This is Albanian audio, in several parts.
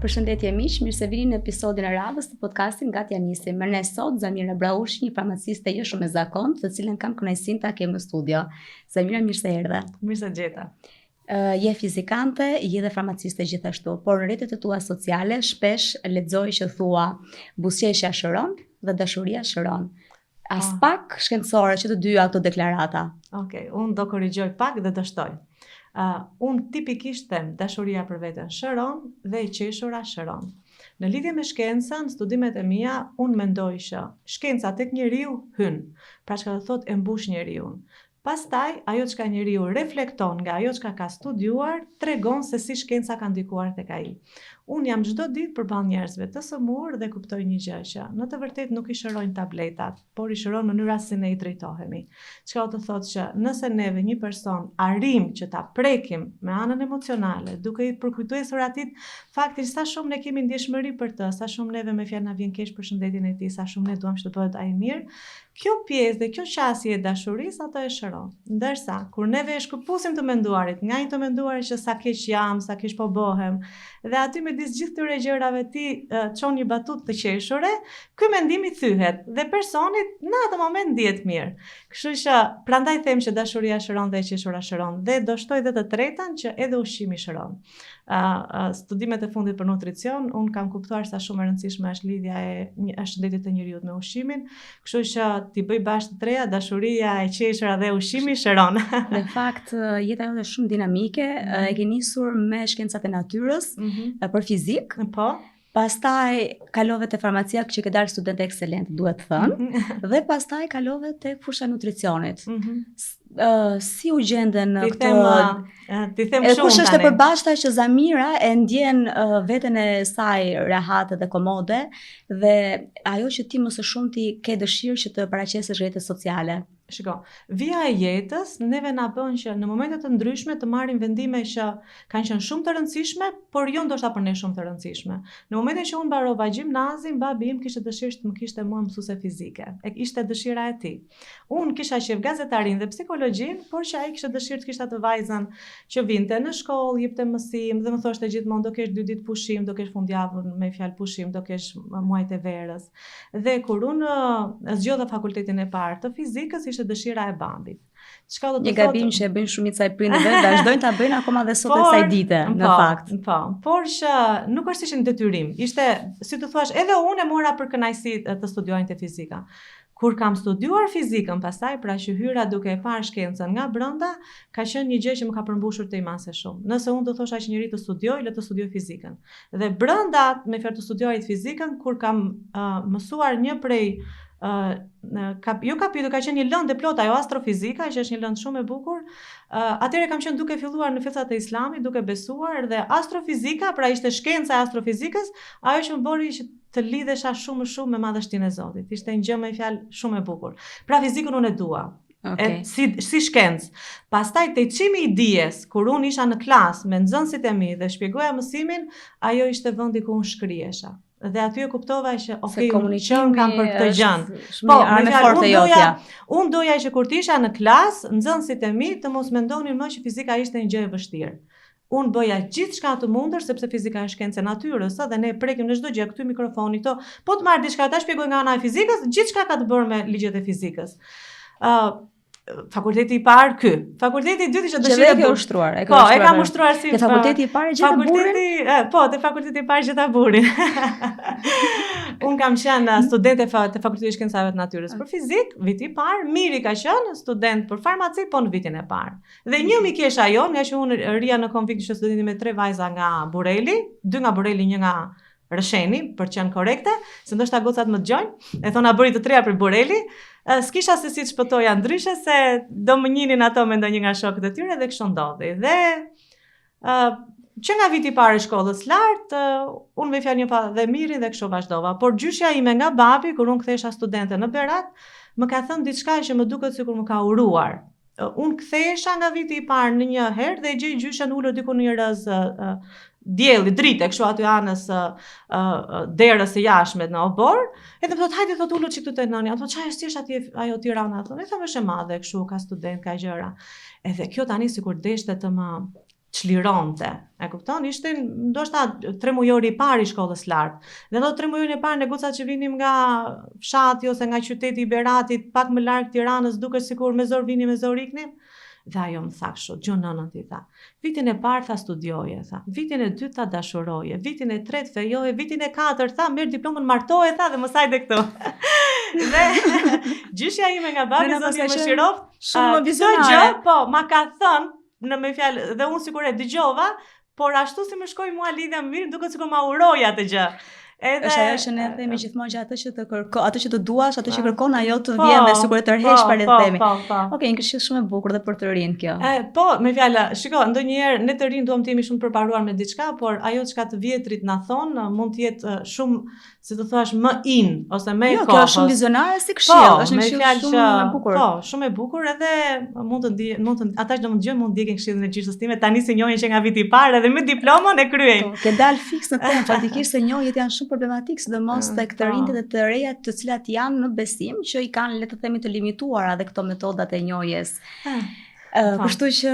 Përshëndetje miq, mirë se vini në episodin e radhës të podcastit Gati Anisi. Me ne sot Zamira Braushi, një farmaciste jo shumë e zakont, të cilën kam kënaqësinë ta kem në studio. Zamira, mirë se erdhe. Mirë se gjeta. Je fizikante, je dhe farmaciste gjithashtu, por në rrjetet e tua sociale shpesh lexoj që thua buzëqeshja shëron dhe dashuria shëron. As pak shkencore që të dyja këto deklarata. Okej, unë do korrigjoj pak dhe do shtoj. Unë tipikisht them dashuria për veten shëron dhe e qeshura shëron. Në lidhje me shkencën, studimet e mia, unë mendoj që shkenca tek njeriu hyn. Pra çka do thotë e mbush njeriu. Pastaj, ajo çka njeriu reflekton nga ajo çka ka studiuar, tregon se si shkenca ka ndikuar tek ai. Unë jam çdo ditë përballë njerëzve të sëmurë dhe kuptoj një gjë që në të vërtetë nuk i shërojnë tabletat, por i shëron mënyra si ne i drejtohemi. Çka do të thotë që nëse neve një person arrim që ta prekim me anën emocionale, duke i përkujtuar atit faktin sa shumë ne kemi ndjeshmëri për të, sa shumë neve me fjalë na vjen keq për shëndetin e tij, sa shumë ne duam që të bëhet ai mirë, kjo pjesë dhe kjo qasje e dashurisë ato e shëron. Ndërsa kur neve e shkëpusim të menduarit, nga një të menduarit që sa keq jam, sa keq po bëhem, dhe aty midis gjithë këtyre gjërave ti çon një batutë të qeshure, ky mendim i thyhet dhe personit në atë moment ndihet mirë. Kështu që prandaj them që dashuria shëron dhe e qeshura shëron, dhe do shtoj edhe të tretën që edhe ushqimi shëron. Studimet e fundit për nutricion, unë kam kuptuar sa shumë e rëndësishme është lidhja e shëndetit të njeriut me ushqimin, kështu që ti bëj bashkë të treja, dashuria, e qeshura dhe ushqimi shëron. Në fakt, jeta jote është shumë dinamike, e ke nisur me shkencat e natyrës, për fizik. Po. Pastaj kalove te farmacia që ke darë studente ekselent, duhet thënë, dhe pastaj kalove te fusha nutricionit. Si u gjenden këto? Ti them shumë. Kush është e përbashkëta që Zamira e ndjen veten e saj rehate dhe komode, dhe ajo që ti më së shumti ke dëshirë që të paraqesësh rrjetet sociale? Shiko, vija e jetës neve na bën që në momente të ndryshme të marrim vendime që kanë qenë shumë të rëndësishme, por jo ndoshta për ne shumë të rëndësishme. Në momentin që unë mbarova gjimnazin, babi im kishte dëshirë të më kishte mua mësuese fizike. Ishte dëshira e tij. Unë kisha qef gazetarin dhe psikologjin, por që ai kishte dëshirë të kishte atë vajzën që vinte në shkollë, jepte mësim dhe më thoshte gjithmonë do kesh 2 ditë pushim, do kesh fundjavën me fjalë pushim, do kesh muajt e verës. Dhe kur unë zgjodha fakultetin e parë të fizikës, ishte dëshira e babit. Një gabim që e bëjnë shumica e prindërve, vazhdojnë ta bëjnë akoma dhe sot e kësaj dite, në fakt. Po, por që nuk është ishte një detyrim. Ishte, si të thuash, edhe unë e mora për kënaqësi të studiojnë të fizika. Kur kam studiuar fizikën pastaj, pra që hyra duke e parë shkencën nga brenda, ka qenë një gjë që më ka përmbushur të imase shumë. Nëse unë do thosha që njëri të studioj, le të studioj fizikën. Dhe brenda me fjalë të studioj fizikën, kur kam mësuar një prej ka qenë një lëndë e plot ajo astrofizika, që është një lëndë shumë e bukur. Atëherë kam qenë duke filluar në festat e Islamit, duke besuar, dhe astrofizika, pra ishte shkenca e astrofizikës, ajo që më bëri që të lidhesha shumë me madhështinë e Zotit. Ishte një gjë me fjalë shumë e bukur. Pra fizikën unë e dua. Okay. Si shkencë. Pastaj te çimi i dijes, kur unë isha në klasë me nxënësit e mi dhe shpjegoja mësimin, ajo ishte vendi ku unë shkrihesha. Dhe aty e kuptova që komunikimi kam për këtë gjë. Po, me fortë jotja. Unë doja që kur të isha në klasë, nxënësit e mi të mos mendonin më që fizika ishte një gjë e vështirë. Unë bëja gjithçka të mundur, sepse fizika është shkencë e natyrës, dhe ne prekim në çdo gjë, këtu mikrofoni këto. Po të marr diçka ta shpjegoj nga ana e fizikës, gjithçka ka të bërë me ligjet e fizikës. Fakulteti i parë ky. Fakulteti i dytë ishte dëshira e ushtruar. Po, e kam ushtruar si. Te fakulteti i parë gjeta burin? Po, te fakulteti i parë gjeta burin. Un kam qenë studente te Fakulteti i Shkencave të Natyrës për fizik, viti i parë, Miri ka qenë student për farmaci, po në vitin e parë. Dhe një mikesha jon, ja që unë rria në konvikt që studenti me 3 vajza nga Bureli, 2 nga Bureli, 1 nga Rësheni, për të qenë korekte, se ndoshta gocat më dëgjojnë, e thona bëri të 3 për Bureli. S'kisha se si të shpëtoja ndryshe, se do më njinin ato me ndonjë nga shokët e tyre, dhe kështu ndodhi. Dhe që nga viti i parë i shkollës lart, unë me fjalë një dhe Miri dhe kështu vazhdova. Por gjyshja ime nga babi, kur unë kthehesha studente në Berat, më ka thënë diçka që më duket sikur më ka uruar. Unë kthehesha nga viti i parë në një herë dhe gjej gjyshën ulur diku në një rrez dielli, drite, kështu aty anës derës së jashtme në obor, edhe më thotë hajde thotë ulur çik të nënia. Thotë çfarë është atje ajo Tirana? Thonë thamë është e madhe, kështu ka student, ka gjëra. Edhe kjo tani sikur deshte të më çlironte. E kupton? Ishte ndoshta 3 mujori i parë i shkollës lart. Dhe ato 3 mujorin e parë ne gocat që vinim nga fshati ose nga qyteti i Beratit, pak më larg Tiranës, duket sikur me zor vinim me zor iknim. Dhe ajo më tha kështu, Gjo nënën ti tha. Vitin e parë tha studioje, tha. Vitin e dytë tha dashuroje, vitin e tretë fejoje, vitin e katërt tha merr diplomën martoje tha dhe mos hajde këtu. Dhe gjyshja ime nga babi zoti më shiroft, shumë vizionare. Po, ma ka thënë në me fjalë dhe unë sikur e dëgjova, por ashtu si më shkoi mua lidhja më mirë, duket sikur ma uroi atë gjë. Është ajo që ne themi gjithmonë që atë që të kërko, atë që të duash, atë që kërkon ajo të vjen dhe sikur e tërheq para themi. Okej, një këshill shumë e bukur dhe për të rinë kjo. Po, me fjalë, shiko, ndonjëherë ne të rinë duam të jemi shumë të përparuar me diçka, por ajo çka të vjetrit na thon mund të jetë shumë, si të thuash, më in ose më e kohës. Kjo është shumë vizionare si këshill, është një këshill shumë e bukur. Po, shumë e bukur edhe mund të ata që do të dëgjojnë mund të ndjekin këshillin e gjyshës time, tani se njohin që nga viti i parë edhe me diplomën e kryejnë. Ke dal fiks në temë, faktikisht se njohjet janë shumë problematik, sidomos tek të rinjtë dhe të reja të cilat janë në besim që i kanë, le të themi, të limituara edhe këto metodat e njohjes. Kështu që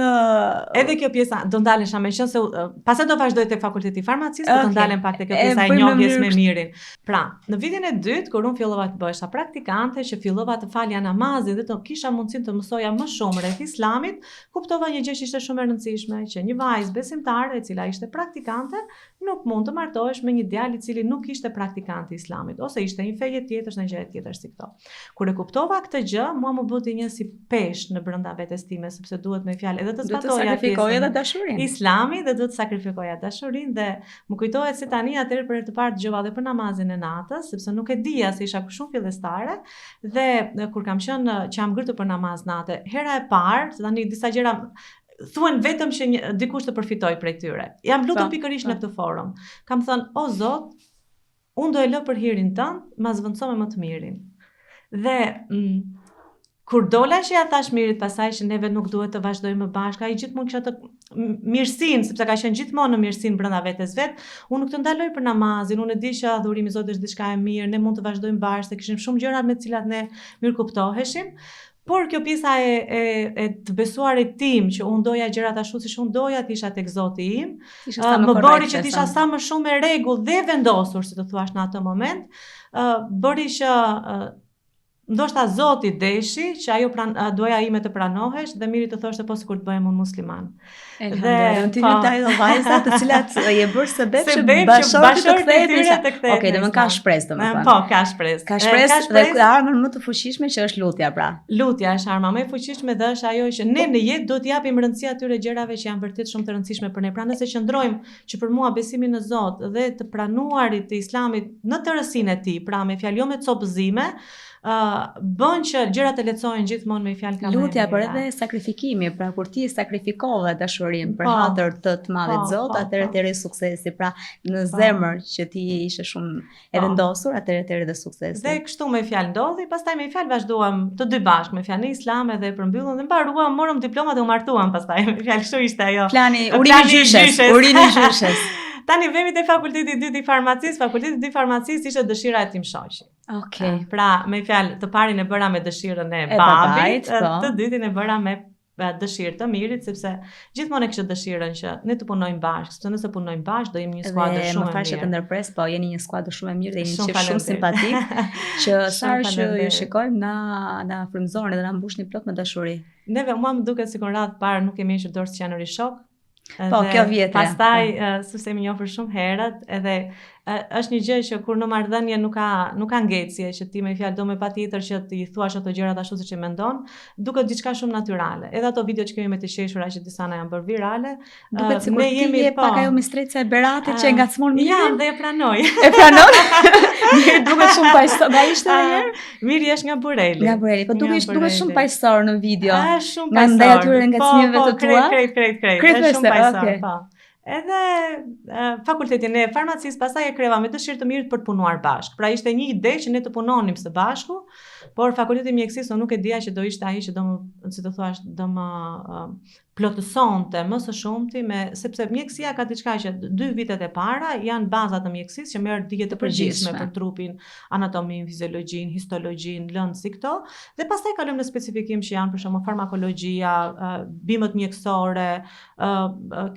edhe kjo pjesa do ndalesha me qenë se pastaj do vazhdoj tek fakulteti i farmacisë, do ndalem pak tek kjo pjesa e njohjes me mirin. Pra, në vitin e dytë kur unë fillova të bëhesha praktikante, që fillova të falja namazin dhe të kisha mundësinë të mësoja më shumë rreth Islamit, kuptova një gjë që ishte shumë e rëndësishme, që një vajzë besimtare e cila ishte praktikante nuk mund të martohesh me një djalë i cili nuk ishte praktikant i Islamit, ose ishte një feje tjetër, në gjë tjetër si këto. Kur e kuptova këtë gjë, mua më bëti një si peshë në brenda vetes time, sepse duhet me fjalë edhe të zbatoja pjesën Islami dhe duhet të sakrifikoja dashurinë dhe më kujtohet se tani atëherë për të parë dëgjova edhe për namazin e natës, sepse nuk e dija se isha shumë fillestare dhe kur kam qenë që jam ngritur për namaz natë, hera e parë, se tani disa gjëra thuen vetëm që dikush të përfitoj prej tyre. Jam lutur pikërisht në këtë forum. Kam thënë, o Zot, unë do e lë për hirin tënd, ma zvendëso me më të mirin. Dhe kur dola që ja thash mirit pasaj që neve nuk duhet të vazhdojmë bashkë, ai gjithmonë kisha të mirësinë, sepse ka qenë gjithmonë në mirësinë brenda vetes vet. Unë nuk të ndaloj për namazin, unë e di që adhurimi i Zotit është diçka e mirë, ne mund të vazhdojmë bashkë, se kishim shumë gjëra me të cilat ne mirë kuptoheshim. Por kjo pjesa e të besuarit tim, që unë doja gjërat ashtu siç unë doja të isha tek Zoti im, më bëri që të isha sa më shumë me rregull dhe vendosur, si të thuash në atë moment, bëri që ndoshta Zoti deshi që ajo doja ime të pranohesh dhe miri të thoshte po sikur të bëhem unë musliman. Dhe ti vetë ajo vajza të cilat je bërë sebeb që bashkëshorti të kthehej. Okej, domethënë ka shpresë domethënë. Po, ka shpresë. Ka shpresë dhe armën më të fuqishme që është lutja pra. Lutja është arma më e fuqishme dhe është ajo që ne në jetë do të japim rëndësi atyre gjërave që janë vërtet shumë të rëndësishme për ne. Pra nëse qëndrojmë që për mua besimi në Zot dhe të pranuarit të Islamit në tërësinë e tij, pra me fjalë jo me copëzime, bën që gjërat e lehtësohen gjithmonë me fjalë kamë. Lutja për edhe sakrifikimi, pra kur ti sakrifikove dashurinë për hatër të madhit Zot, atëherë të rri suksesi, pra në zemër që ti ishe shumë e vendosur, atëherë të rri dhe suksesi. Dhe kështu me fjalë ndodhi, pastaj me fjalë vazhduam të dy bashkë me fjalë në Islam edhe përmbyllëm dhe mbaruam, morëm diplomat dhe u martuam pastaj. Me fjalë kështu ishte ajo. Plani urimi gjyshes. Tani vemi te fakulteti i dytë i farmacisë. Fakulteti i dytë i farmacisë ishte dëshira e tim shoqi. Okej. Pra, me fjalë, të parin e bëra me dëshirën e babait, të dytin e bëra me dëshirë të mirit, sepse gjithmonë e kishte dëshirën që ne të punojmë bashkë, sepse nëse punojmë bashkë do jemi një skuadër shumë e mirë. Më fal që të ndërpres, po jeni një skuadër shumë e mirë dhe jeni një çift shumë simpatik, që sa që ju shikojmë na frymëzoni dhe na mbushni plot me dashuri. Neve mua më duket sikur radhë parë nuk kemi hequr dorë si janë rishok. Po, kjo vjetë. Pastaj, sepse më njohur shumë herët, edhe është një gjë që kur në marrëdhënie nuk ka ngecje, që ti me fjalë do me patjetër që ti thuash ato gjërat ashtu siç e mendon, duket diçka shumë natyrale. Edhe ato video që kemi me të qeshura që disa na janë bërë virale, duket sikur ti je pak ajo mistreca e Beratit që e ngacmon mirë. Ja, dhe e pranoj. E pranon? Mirë, duket shumë paqësor. Nga ishte herë? Miri është nga Bureli. Nga Bureli, po duket shumë paqësor në video. Shumë nga ndaj atyre ngacmimeve të tua. Krejt, shumë paqësor, po. Edhe fakultetin e farmacisë pastaj e kreva me dëshirë të mirë për të punuar bashkë. Pra ishte një ide që ne të punonim së bashku, por fakulteti i mjekësisë nuk e dija që do ishte ai që do më, si të thuash, do më plotësonte më së shumti sepse mjekësia ka diçka që 2 vitet e para janë bazat e mjekësisë që merr dije të përgjithshme për trupin, anatomin, fiziologjin, histologjin, lëndë si këto, dhe pastaj kalojmë në specifikim që janë për shembull farmakologjia, bimët mjekësore,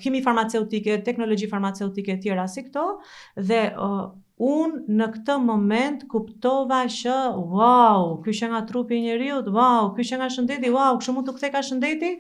kimi farmaceutike, teknologji farmaceutike e tjera si këto, dhe unë në këtë moment kuptova që wow, ky që nga trupi i njeriut, wow, ky që nga shëndeti, wow, kështu mund të kthej ka shëndeti,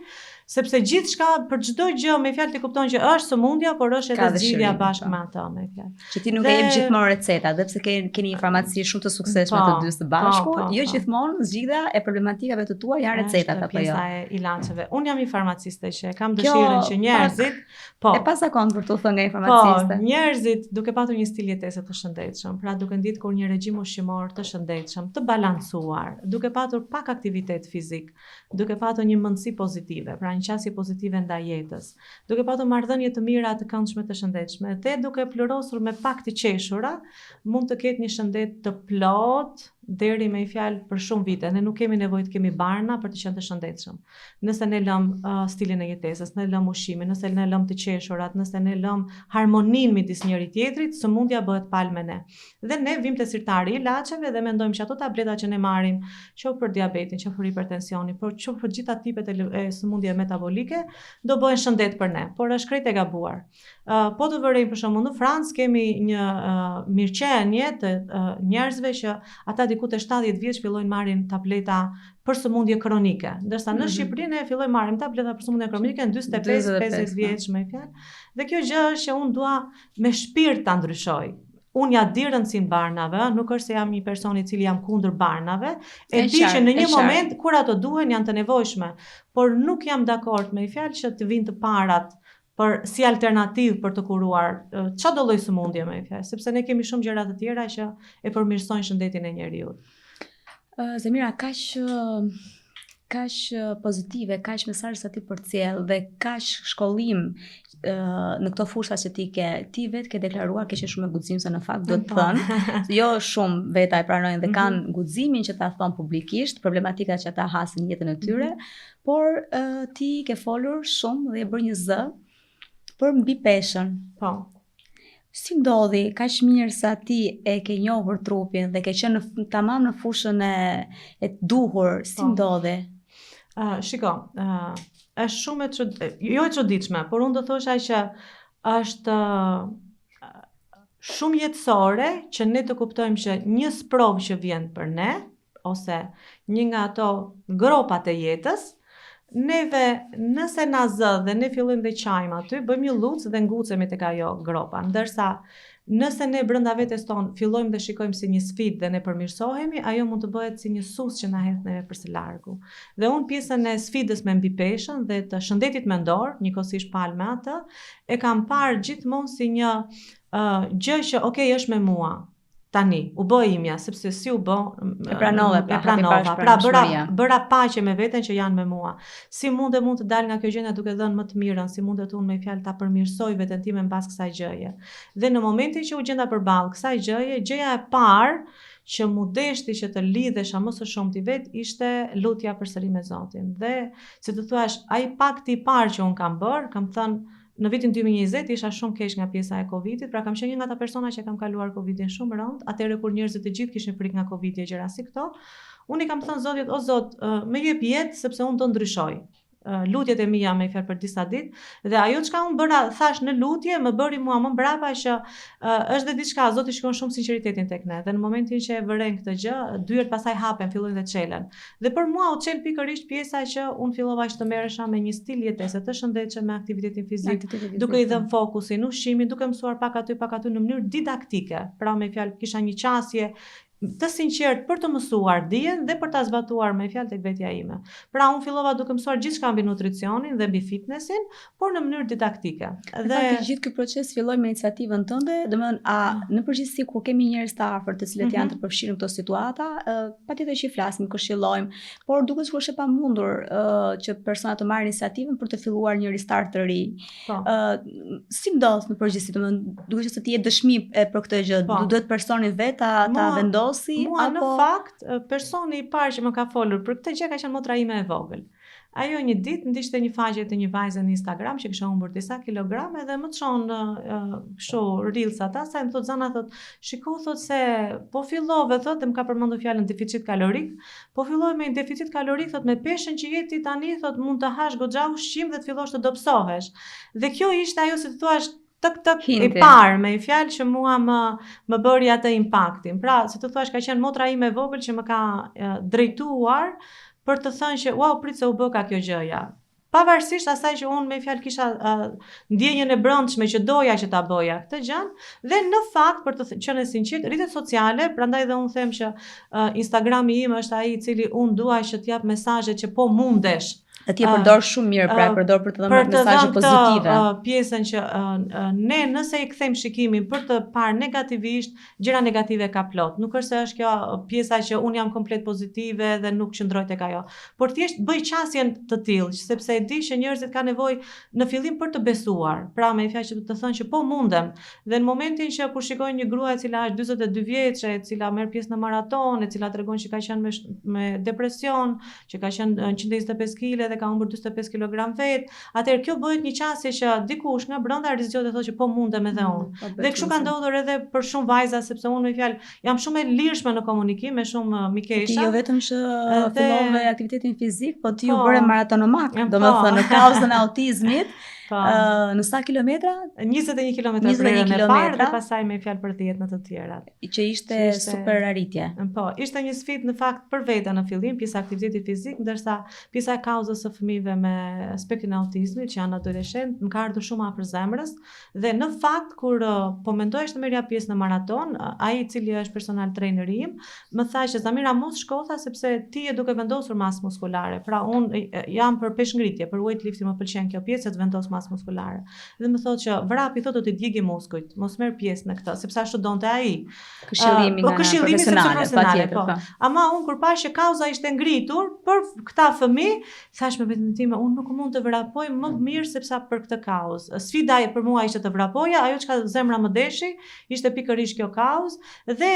sepse gjithçka për çdo gjë me fjalë ti kupton që është sëmundja, por është edhe zgjidhja bashkë me atë me fjalë. Që ti nuk e jep gjithmonë receta, dhe pse keni një farmaci shumë të suksesshme të dy së bashku, jo gjithmonë zgjidhja e problematikave të tua janë recetat apo jo. Pjesa e ilaçeve. Unë jam farmaciste që kam dëshirën që njerëzit, e pasakon për të thënë nga një farmaciste. Njerëzit duke patur një stil jetese të shëndetshëm, pra duke nditur një regjim ushqimor të shëndetshëm, të balancuar, duke patur pak aktivitet fizik, duke patur një mendësi pozitive, pra një qasje pozitive ndaj jetës, duke patur marrëdhënie të mira, të këndshme, të shëndetshme, dhe duke plorosur me pak të qeshura, mund të ketë një shëndet të plot deri me fjalë për shumë vite. Ne nuk kemi nevojë të kemi barna për të qenë të shëndetshëm. Nëse ne lëm stilin e jetesës, ne lëm ushqimin, nëse ne lëm të qeshurat, nëse ne lëm harmoninë midis njëri tjetrit, sëmundja bëhet palë me ne. Dhe ne vim te zyrtari i ilaçeve dhe mendojmë që ato tableta që ne marrim, qoftë për diabetin, qoftë për hipertensionin, por qoftë për gjitha tipet e sëmundjeve metabolike, do bëhen shëndet për ne, por është krejt e gabuar. Po të vërejmë për shembull në Francë kemi një mirëqenie të njerëzve që ata diku te 70 vjeç fillojnë marrin tableta për sëmundje kronike, ndërsa në Shqipëri ne fillojmë marrim tableta për sëmundje kronike në 45-50 vjeç me fjalë. Dhe kjo gjë është që unë dua me shpirt ta ndryshoj. Unë ja di rëndësinë barnave, nuk është se jam një person i cili jam kundër barnave, e di që në një moment kur ato duhen janë të nevojshme, por nuk jam dakord me fjalë që të vinë të parat për si alternativë për të kuruar çdo lloj sëmundje me fjalë, sepse ne kemi shumë gjëra të tjera që e përmirësojnë shëndetin e njeriu. Zemira, kaq pozitive, kaq mesazhe sa ti përcjell dhe kaq shkollim në këto fusha që ti vetë ke deklaruar ke qenë shumë e guxim se në fakt do të thënë, jo shumë veta e pranojnë dhe kanë guximin që ta thonë publikisht problematikat që ata hasin në jetën e tyre, por ti ke folur shumë dhe e bërë një zë për mbi peshën. Po. Si ndodhi kaq mirë sa ti e ke njohur trupin dhe ke qenë tamam në fushën e duhur, si ndodhi? Shiko, është shumë jo e çuditshme, por unë do thosha që është shumë jetësore që ne të kuptojmë që një sprov që vjen për ne, ose një nga ato gropat e jetës, neve nëse na zë dhe ne fillojmë dhe qajmë aty, bëjmë një lucë dhe ngucemi tek ajo gropa, ndërsa nëse ne brenda vetes tonë fillojmë dhe shikojmë si një sfidë dhe ne përmirësohemi, ajo mund të bëhet si një sus që na hedh neve përse largu. Dhe unë pjesën e sfidës me mbi peshën dhe të shëndetit mendor, njëkohësisht palë me atë, e kam parë gjithmonë si një gjë që është me mua. Tani, u bë imja, sepse si u bë, e pranova, pra bëra paqe me veten që janë me mua. Si mund të dal nga kjo gjendje duke dhënë më të mirën, si mundet unë me fjalë ta përmirësoj veten time mbas kësaj gjëje. Dhe në momentin që u gjenda përballë kësaj gjëje, gjëja e parë që mu deshti që të lidhesha më së shumti vet ishte lutja përsëri me Zotin. Dhe si të thuash, ai pakti i parë që un kam bërë, kam thënë në vitin 2020 isha shumë keq nga pjesa e Covidit, pra kam qenë një nga ata persona që kam kaluar Covidin shumë rënd, atëherë kur njerëzit të gjithë kishin frikë nga Covidi e gjëra si këto, unë i kam thënë Zotit, o Zot, më jep jetë sepse unë do ndryshoj. Lutjet e mia me fjalë për disa ditë dhe ajo çka unë bëra thash në lutje më bëri mua më mbrapa që është dhe diçka Zoti shikon shumë sinqeritetin tek ne dhe në momentin që e vëren këtë gjë dyert pastaj hapen fillojnë dhe çelen dhe për mua u çel pikërisht pjesa që unë fillova të merresha me një stil jetese të shëndetshëm me aktivitetin fizik duke i dhënë fokusin ushqimin duke mësuar pak aty në mënyrë didaktike pra me fjalë kisha një qasje të sinqert për të mësuar dijen dhe për ta zbatuar me fjalë tek vetja ime. Pra unë fillova duke mësuar gjithçka mbi nutricionin dhe mbi fitnessin, por në mënyrë didaktike. Dhe gjithë ky proces filloi me iniciativën tënde, domethënë në përgjithësi kur kemi njerëz të afërt të cilët janë të përfshirë në këto situata, patjetër që i flasim, këshillojmë, por duket sikur është e pamundur që persona të marrin iniciativën për të filluar një restart të ri. Si ndodh në përgjithësi, domethënë duket se ti je dëshmi për këtë gjë, duhet personi vet ta vendos. Mua në fakt, personi i parë që më ka folur për këtë gjë ka qenë motra ime e vogël. ajo një ditë ndishte një faqe të një vajze në Instagram që kisha humbur disa kilograme dhe më çon kështu reels ata, sa më thot Zana thot, shiko thot se po fillove thot, dhe më ka përmendur fjalën deficit kalorik, po filloj me një deficit kalorik thot me peshën që je ti tani thot mund të hash goxha ushqim dhe të fillosh të dobësohesh. Dhe kjo ishte ajo si të thuash tëk e parë me një fjalë që mua më bëri atë impaktin. Pra, si të thuash, ka qenë motra ime e vogël që më ka drejtuar për të thënë që wow, prit se u bë ka kjo gjëja. Pavarësisht asaj që unë me fjalë kisha ndjenjën e brendshme që doja që ta bëja këtë gjë, dhe në fakt për të qenë sinqert, rrjetet sociale, prandaj dhe unë them që Instagrami im është ai i cili unë dua që t'jap mesazhe që po mundesh. Dhe ti e përdor shumë mirë, pra e përdor për të dhënë mesazhe pozitive. Pjesën që ne nëse i kthejmë shikimin për të parë negativisht, gjëra negative ka plot. Nuk është se është kjo pjesa që unë jam komplet pozitive dhe nuk qëndroj tek ajo. Por thjesht bëj qasjen të tillë, sepse e di që njerëzit kanë nevojë në fillim për të besuar. Pra me fjalë që të thonë që po mundem. Dhe në momentin që kur shikojnë një grua e cila është 42 vjeçe, e cila merr pjesë në maraton, e cila tregon që ka qenë me depresion, që ka qenë 125 kg dhe ka humbur 45 kg vet, atëherë kjo bëhet një qasje që dikush nga brenda rrezikon të thotë që po mundem edhe unë. Dhe kështu ka ndodhur edhe për shumë vajza, sepse unë me fjalë jam shumë e lirshme në komunikim me shumë mikesha. Ti jo vetëm që fillove aktivitetin fizik, po ti u bëre maratonomak, domethënë në kauzën e autizmit. Në sa kilometra? 21 kilometra për herën e parë dhe pastaj me fjalë për 10 në të tjerat. Që ishte super arritje. Po, ishte një sfidë në fakt për veten në fillim, pjesa aktiviteti fizik, ndërsa pjesa e kauzës së fëmijëve me spektrin e autizmit që janë adoleshent, më ka ardhur shumë afër zemrës dhe në fakt kur po mendohesh të merrja pjesë në maraton, ai i cili është personal traineri im, më tha që Zamira mos shkotha sepse ti je duke vendosur masë muskulare. Pra unë jam për peshngritje, për weightlifting më pëlqen kjo pjesë të vendos muskulare. Dhe më thotë që vrapi thotë do të djegi muskujt, mos merr pjesë në këtë, sepse ashtu donte ai. Këshillimi nga profesionale, po. Ama unë kur pash që kauza ishte ngritur për këta fëmijë, thash me veten time, unë nuk mund të vrapoj më mirë sepse për këtë kauzë. Sfida për mua ishte të vrapoja, ajo çka zemra më deshi, ishte pikërisht kjo kauzë dhe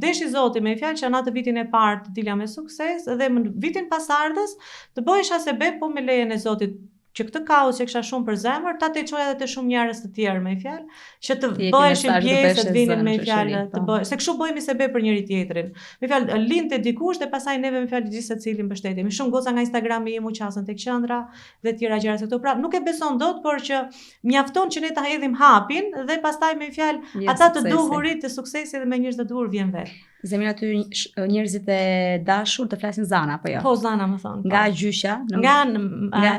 deshi Zoti me fjalë që në atë vitin e parë të dilja me sukses dhe në vitin pasardhës të bëhesha sebe po me lejen e Zotit që këtë kauzë që kisha shumë për zemër, ta të çoja edhe të shumë njerëz të tjerë me fjalë, që të bëheshin pjesë të vinin me fjalë, të bëj, se kështu bëhemi sebe për njëri tjetrin. Me fjalë linte dikush dhe pastaj neve me fjalë gjithë secili mbështetemi. Shumë goca nga Instagrami im u qasën tek qendra dhe tjera gjëra se këto. Pra nuk e beson dot, por që mjafton që ne ta hedhim hapin dhe pastaj me fjalë ata të duhurit të suksesit dhe me njerëz të duhur vjen vet. Zemira ty njerëzit e dashur të flasin Zana apo jo? Po Zana më thon. Nga gjysha?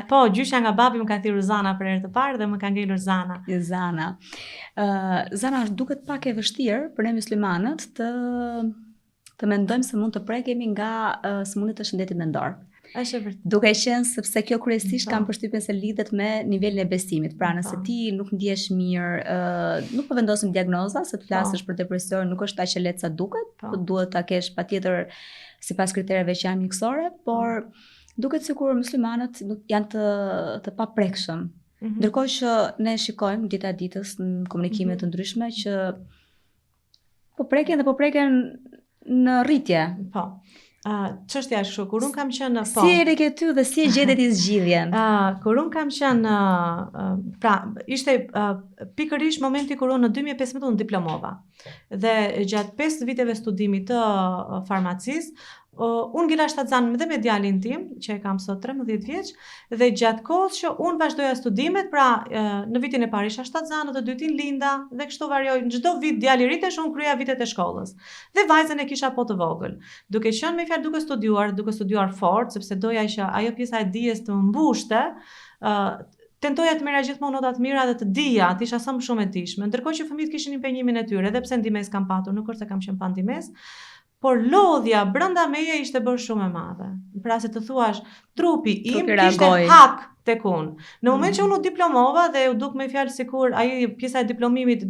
Po gjysha nga babi më ka thirrur Zana për herë të parë dhe më ka ngelur Zana. Zana. Zana duket pak e vështirë për ne muslimanët të mendojmë se mund të prekemi nga sëmundjet e shëndetit mendor. Është vërtet. Duke qenë sepse kjo kryesisht kam përshtypjen se lidhet me nivelin e besimit. Pra nëse ti nuk ndihesh mirë, nuk po vendosim diagnoza, se të flasësh për depresion nuk është aq e lehtë sa duket, po duhet ta kesh patjetër sipas kritereve që janë mjekësore, por duket sikur muslimanët janë të paprekshëm. Ndërkohë që ne shikojmë dita ditës në komunikime të ndryshme që po preken në rritje. Po. Çështja është kështu, kur unë kam qenë Si e ke ty dhe si e gjetet ti zgjidhjen? Kur unë kam qenë pra ishte pikërisht momenti kur unë në 2015 unë diplomova. Dhe gjatë 5 viteve studimit të farmacisë, unë ngela shtatzanë dhe me djalin tim, që e kam sot 13 vjeç, dhe gjatë kohës që unë vazhdoja studimet, pra në vitin e parë isha shtatzanë, në të dytin linda, dhe kështu varioj, në çdo vit djali rritesh, unë kryeja vitet e shkollës. Dhe vajzën e kisha po të vogël. Duke qenë me fjalë duke studiuar fort, sepse doja që ajo pjesa e dijes të më mbushte, tentoja të merra gjithmonë nota të mira dhe të dija, të isha sa më shumë e dishme. Ndërkohë që fëmijët kishin impenjimin e tyre, edhe pse ndimes kam patur, nuk është se kam qenë pa ndimes, por lodhja brenda meje ishte bërë shumë e madhe. Pra se të thuash, trupi im kishte hak tek unë. Në moment që unë u diplomova dhe u duk me fjalë sikur ai pjesa e diplomimit,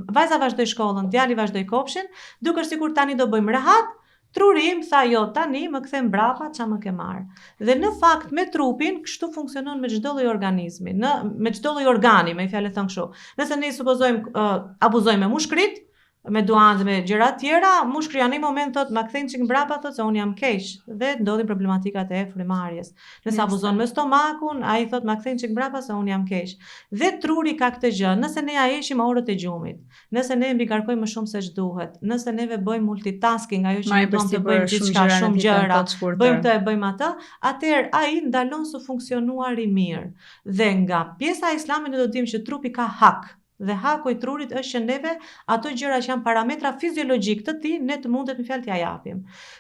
vajza vazhdoi shkollën, djali vazhdoi kopshin, dukesh sikur tani do bëjmë rehat. Truri im tha jo, tani më kthem brapa, ça më ke marr. Dhe në fakt me trupin kështu funksionon me çdo lloj organizmi, me çdo lloj organi, me fjalë thon kështu. Nëse ne supozojmë abuzojmë me mushkrit, me duantë, me gjëra tjera, mu shkruaj në një moment thot ma kthejnë çik mbrapa thot se un jam keq dhe ndodhin problematikat e frymarrjes. Nëse abuzon me stomakun, ai thot ma kthejnë çik mbrapa se un jam keq. Dhe truri ka këtë gjë. Nëse ne ja heqim orët e gjumit, nëse ne mbikarkojmë më shumë se ç'duhet, nëse neve bëjmë multitasking, ajo që ne donë të bëjmë gjithçka, shumë gjëra, bëjmë të e bëjmë atë, atëherë ai ndalon së funksionuari mirë. Dhe nga pjesa e Islamit ne do të dimë që trupi ka hak. Dhe haku i trurit është që neve ato gjëra që janë parametra fiziologjik të tij ne të mundet me fjalë t'ja japim.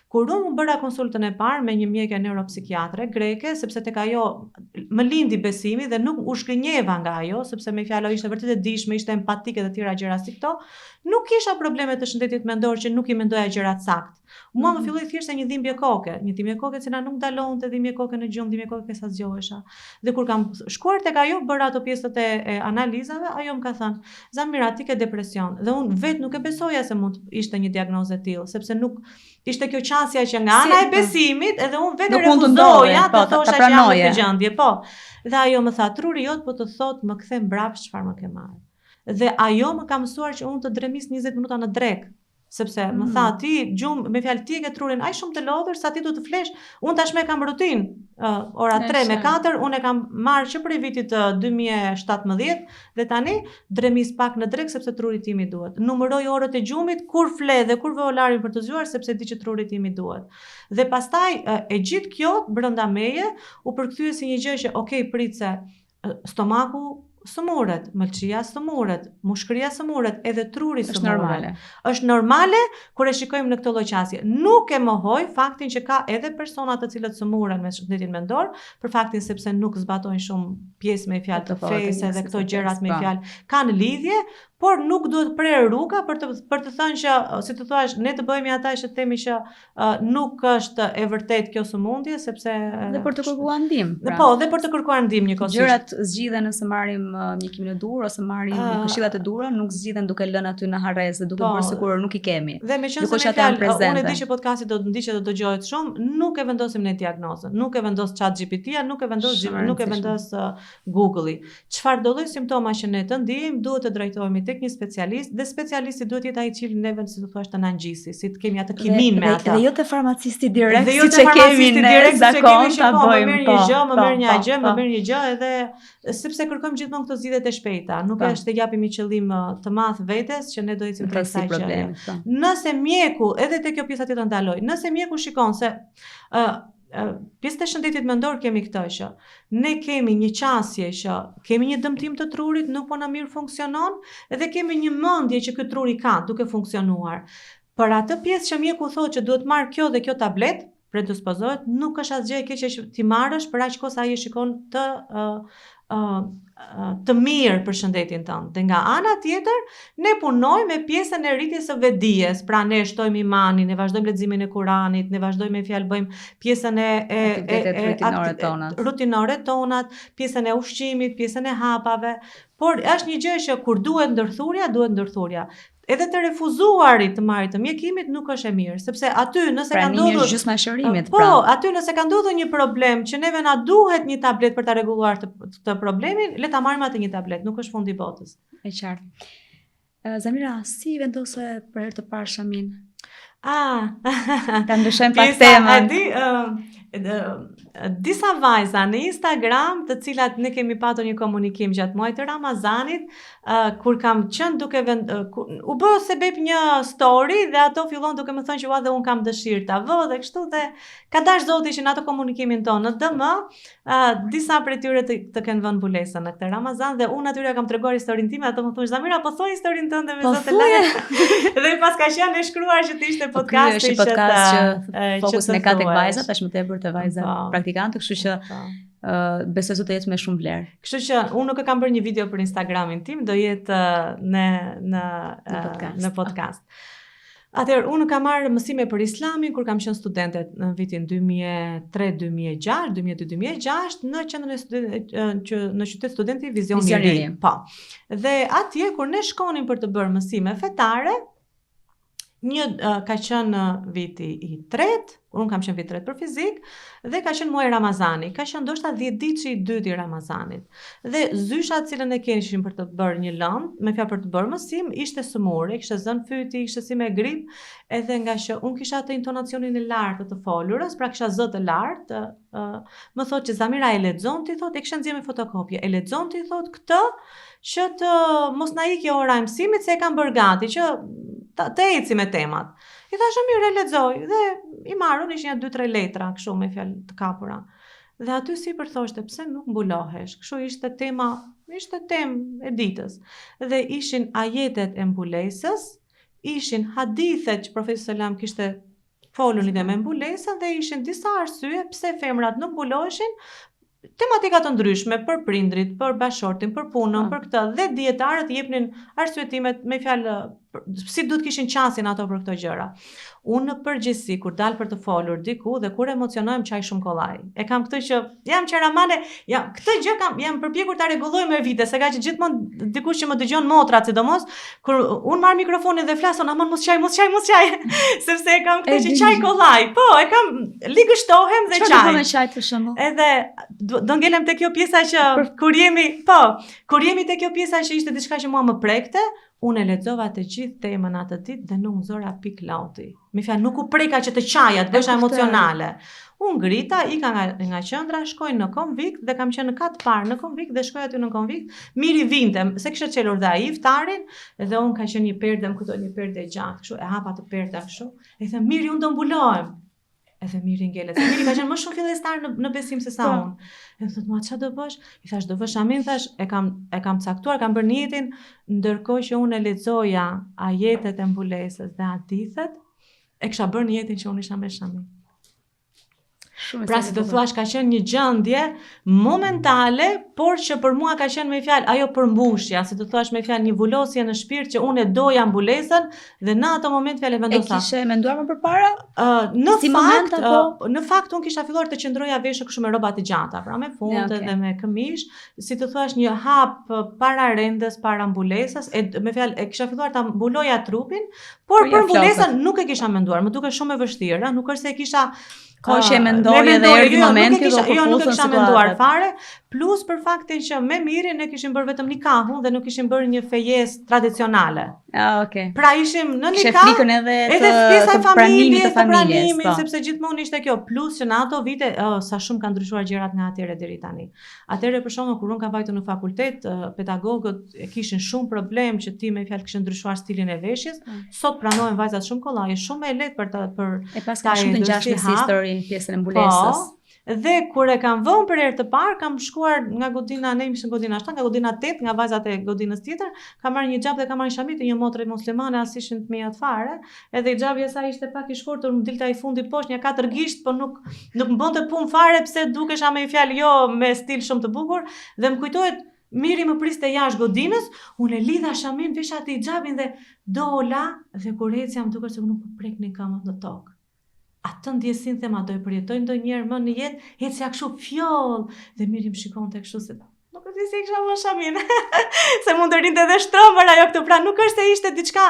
Kur unë bëra konsultën e parë me një mjeke neuropsikiatre greke, sepse tek ajo më lindi besimi dhe nuk u shkënjeva nga ajo, sepse me fjalë ishte vërtet e dijshme, ishte empatike dhe tjera gjëra si këto, nuk kisha probleme të shëndetit mendor që nuk i mendoja gjërat saktë. Mua më filloi thjesht një dhimbje koke, që na nuk ndalonte dhimbje koke në gjumë, dhimbje koke sa zgjohesha. Dhe kur kam shkuar tek ajo, bëra ato pjesët e analizave, ajo më ka thënë, Zamira, ti ke depresion. Dhe unë vetë nuk e besoja se mund ishte një diagnozë e tillë, sepse nuk ishte kjo qasja që nga ana e besimit, edhe unë vetë refuzoja të thosha që jam në gjendje, po. Dhe ajo më tha, truri jot po të thot më kthe mbrapsht çfarë më ke marrë. Dhe ajo më ka mësuar që unë të dremis 20 minuta në drek. Sepse më tha ti gjumë me fjalë ti e ke trurin aq shumë të lodhur sa ti do të flesh. Unë tashmë kam rutinë ora 3 me 4, unë e kam marrë që prej vitit 2017 dhe tani dremis pak në drek sepse truri tim i duhet. Numëroj orët e gjumit kur fle dhe kur vë olarin për të zgjuar sepse di që truri tim i duhet. Dhe pastaj e gjithë kjo brenda meje u përkthye si një gjë që okay, prit se stomaku sëmuret, mëlçia sëmuret, mushkëria sëmuret, edhe truri sëmuret. Është normale kur e shikojmë në këtë lloj qasje. Nuk e mohoj faktin që ka edhe persona të cilët sëmuren me shëndetin mendor, për faktin sepse nuk zbatojnë shumë pjesë me fjalë të fesë dhe këto gjërat me fjalë kanë lidhje, por nuk duhet prerë rruga për të thënë që, si të thuash, ne të bëhemi ata që themi që nuk është e vërtet kjo sëmundje, sepse dhe për të kërkuar ndihmë. Po, dhe për të kërkuar ndihmë njëkohësisht. Gjërat zgjidhen nëse marrim mjekimin e dur ose marrim këshillat e dura, nuk zgjidhen duke lënë aty në harrezë, duke bërë sikur nuk i kemi. Dhe me qenë se unë e di që podcasti do të ndiqet dhe do dëgjohet shumë, nuk e vendosim ne diagnozën, nuk e vendos ChatGPT-ja, nuk e vendos Google-i. Çfarë do lloj simptoma që ne të ndijmë, duhet të drejtohemi tek një specialist dhe specialisti duhet jetë ai i cili neve si të thuash të na ngjisi, si të kemi atë kimin me atë. Dhe jo te farmacisti direkt, siç e kemi ne zakon ta bëjmë. Më merr një gjë edhe sepse kërkojmë gjithmonë këto zgjidhje të shpejta, nuk është të japim një qëllim të madh vetes që ne do ecim drejt kësaj gjëje. Nëse mjeku, edhe te kjo pjesa tjetër ndaloj, nëse mjeku shikon se pjesë të shëndetit mendor kemi këtë që ne kemi një qasje që kemi një dëmtim të trurit, nuk po na mirë funksionon, dhe kemi një mendje që ky truri ka duke funksionuar. Për atë pjesë që mjeku thotë që duhet marr kjo dhe kjo tablet, predispozohet, nuk është asgjë e keqe që ti marrësh për aq kohë sa ai e shikon të mirë për shëndetin tënd. Dhe nga ana tjetër, ne punojmë me pjesën e rritjes së vetdijes. Pra ne shtojmë imanin, ne vazhdojmë leximin e Kuranit, ne vazhdojmë me fjalë bëjmë pjesën rutinore tonat, pjesën e ushqimit, pjesën e hapave. Por është një gjë që kur duhet ndërthurja. Edhe të refuzuarit të marrit të mjekimit nuk është e mirë, sepse aty nëse ka ndodhur gjysmashërimit, aty nëse ka ndodhur një problem që neve na duhet një tablet për ta rregulluar të problemin, le ta marrim atë një tablet, nuk është fundi i botës. E qartë. Zamira, si vendose për herë të parë shamin? Ta ndryshojmë pak temën. Disa vajza në Instagram, të cilat ne kemi patur një komunikim gjatë muajit të Ramazanit, kur kam qenë duke u bë sebeb një story dhe ato fillon duke më thënë që dhe un kam dëshirë ta vë dhe kështu, dhe ka dash Zoti që në ato komunikimin tonë në DM disa prej tyre të kenë vënë mbulesën në këtë Ramazan, dhe unë atyre kam treguar historinë time, ato më thonë Zamira, po thoj historinë tënde me Zotin Lale. Dhe pas ka qenë e shkruar që të ishte podcasti që fokusin e ka tek vajzat, tash më tepër te vajza praktikantë, kështu që besoj se do jetë me shumë vlerë. Kështu që unë nuk e kam bërë një video për Instagramin tim, do jetë në podcast. Atëherë, unë kam marrë mësime për Islamin kur kam qenë studente në vitin 2003-2006, 2002-2006 në qendrën në qytet studenti Vizion i Ri. Po. Dhe atje kur ne shkonim për të bërë mësime fetare, ka qenë viti i tretë, unë kam qenë vit 3 për fizik, dhe ka qenë muaj Ramazani, ka qenë ndoshta 10 ditë që i dyti i Ramazanit. Dhe zysha të cilën e kishin për të bërë një lëndë, me fjalë për të bërë mësim, ishte sëmurë, kishte zënë fyti, ishte si me grip, edhe nga që unë kisha atë intonacionin e lartë të folurës, pra kisha zë të lartë, më thotë që Zamira e lexon ti thotë, e kisha nxjerrë me fotokopje, e lexon ti thotë këtë që të mos na ikë ora e mësimit se e kam bërë gati që të eci me temat. I thashë mirë, e lexoj dhe i marrën ishin 2-3 letra kështu me fjalë të kapura. Dhe aty sipër thoshte pse nuk mbulohesh. Kështu ishte temë e ditës. Dhe ishin ajetet e mbulesës, ishin hadithet që profeti sallam kishte folur lidhje me mbulesën dhe ishin disa arsye pse femrat nuk mbuloheshin. Tematika të ndryshme për prindrit, për bashortin, për punën, për këtë, dhe dietarët jepnin arsyetimet me fjalë si duhet kishin qasin ato për këto gjëra. Unë në përgjithësi kur dal për të folur diku dhe kur emocionohem çaj shumë kollaj. E kam këtë që jam qeramane, këtë gjë jam përpjekur ta rregulloj me vite, se ka që gjithmonë dikush që më dëgjon motrat, sidomos kur unë marr mikrofonin dhe flas, aman mos qaj, sepse e kam këtë që çaj kollaj. Po, e kam ligështohem dhe çaj. Çfarë do me çaj për shembull? Edhe do ngelem te kjo pjesa që kur jemi te kjo pjesa që ishte diçka që mua më prekte, unë e lexova të gjithë temën atë ditë dhe nuk nxora pik lauti. Me fjalë nuk u preka që të qaja, të bësha emocionale. Unë grita, ika nga qendra, shkoj në Konvikt dhe kam qenë në kat parë në Konvikt dhe shkoj aty në Konvikt, miri vinte, se kishte çelur dhe ai iftarin, dhe unë ka qenë një perde, më kujtoi një perde gjatë, kështu e hapa të perda kështu. E them, "Miri, unë do mbulohem." Edhe Miri ngelet. Miri ka qenë më shumë fillestar në besim se sa unë. E më thotë, "Mua çfarë do bësh?" I thash, "Do bësh amin." Thash, e kam caktuar, kam bërë niyetin, ndërkohë që unë e lexoja ajetet e mbulesës dhe hadithet, e kisha bërë niyetin që unë isha me Shamin. Pra si të thuash ka qenë një gjendje momentale, por që për mua ka qenë me fjalë ajo përmbushja, si të thuash me fjalë një vulosje në shpirt që unë e doja mbulesën dhe në ato moment fjalë vendosa. E kishe menduar më përpara? Në fakt unë kisha filluar të qëndroja veshë kështu me rroba të gjata, pra me funte dhe me këmish, si të thuash një hap para rendës, para mbulesës, me fjalë e kisha filluar ta mbuloja trupin, por për mbulesën nuk e kisha menduar, më duket shumë e vështirë, nuk është se e kisha që e mendoje dhe erdhi momenti do nuk e kisha menduar fare, plus për faktin që me Mirin ne kishim bërë vetëm nikahun dhe nuk kishim bërë një fejes tradicionale. Okay. Pra ishim në nikah. Kishe frikën edhe të pranimit të familjes, sepse gjithmonë ishte kjo, plus që në ato vite sa shumë kanë ndryshuar gjërat nga atëherë deri tani. Atëherë për shembull kur unë kam vajtur në fakultet, pedagogët kishin shumë problem që ti me fjalë kishin ndryshuar stilin e veshjes. Sot pranohen vajzat shumë kollaj, shumë e lehtë për e pas ka shumë të ngjashme si histori pjesën e mbulesës. Dhe kur e kam vënë për herë të parë, kam shkuar nga godina, ne ishim godina 7, nga godina 8, nga vajzat e godinës tjetër, kam marrë një xhap dhe kam marrë shamit një motre muslimane, as ishin të mia të fare, edhe xhapi sa ishte pak i shkurtër, më dilte ai fundi poshtë një 4 gisht, po nuk më bënte punë fare pse dukesha me fjalë jo me stil shumë të bukur, dhe më kujtohet Miri më priste jashtë godinës, unë e lidha shamin, visha atë xhapin dhe dola dhe kur ecja më duket se nuk po preknin këmbët në tokë. Atë ndjesin thema do e përjetoj ndonjëherë më në jetë, ecja kështu fjoll dhe Miri më shikonte kështu se nuk e di si kisha më Shamin. Se mund të rinte edhe shtrëmbër ajo këtu, pra nuk është se ishte diçka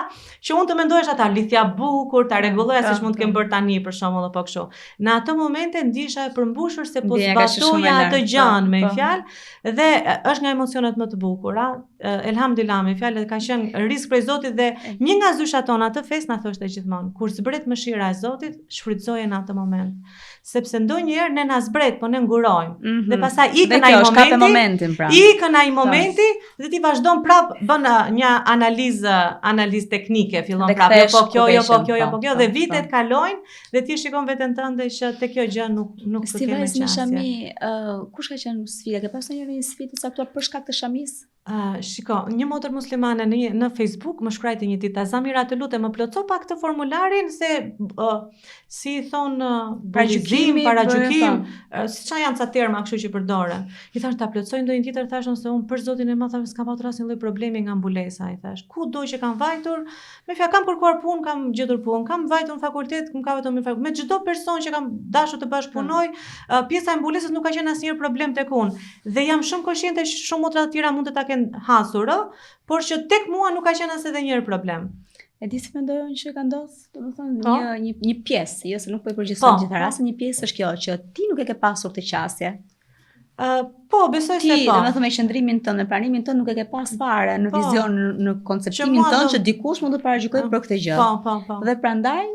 që unë të mendohesh ata lithja bukur, ta rregulloja siç mund të kem bërë tani për shembull apo kështu. Në ato momente ndisha e përmbushur se po zbatoja atë gjën me fjalë dhe është nga emocionet më të bukura. Elhamdulillah me fjalë ka qenë risk prej Zotit dhe një nga zyshat tona të fesë na thoshte gjithmonë, kur zbret mëshira e Zotit, shfrytëzoje në atë moment. Sepse ndonjëherë ne na zbret, po ne ngurojmë. Dhe pastaj ikën ai momenti. Ikën ai momenti dhe ti vazhdon prap bën një analizë teknike, fillon prap jo po kjo dhe vitet kalojnë dhe ti shikon veten tënde që te kjo gjë nuk të kemë çështje. Si Shami, kush ka qenë sfida? Ke pasur një sfidë të caktuar për shkak të Shamis? Shiko, një motër muslimane në Facebook më shkruajti një ditë, Zamira të lutem më plotso pak këtë formularin se si thon paragjykim, si çfarë janë ca terma kështu që përdoren. I thash ta plotsoj ndonjë tjetër, thashun se unë për zotin e madh s'kam pasur asnjë lloj problemi nga mbulesa, i thash. Kudo që kam vajtur, me fjalë kam kërkuar punë, kam gjetur punë, kam vajtur në fakultet, kam vetëm në fakultet. Me çdo person që kam dashur të bashkëpunoj, pjesa e mbulesës nuk ka qenë asnjë problem tek unë. Dhe jam shumë kontshente që shumë motra të tjera mund të ta kenë hasur, por që tek mua nuk ka qenë as edhe një problem. E di si mendojnë që ka ndodhur, domethënë Po. një pjesë, jo se nuk po e përgjithësoj Po, gjithë po. rastin, një pjesë është kjo që ti nuk e ke pasur këtë qasje. Po, besoj Ti, se po. domethënë me qëndrimin tënd, me pranimin tënd nuk e ke pas fare në Po. vizion, në konceptimin mua tënd do- që dikush mund të paragjykojë për këtë gjë. Po. Dhe prandaj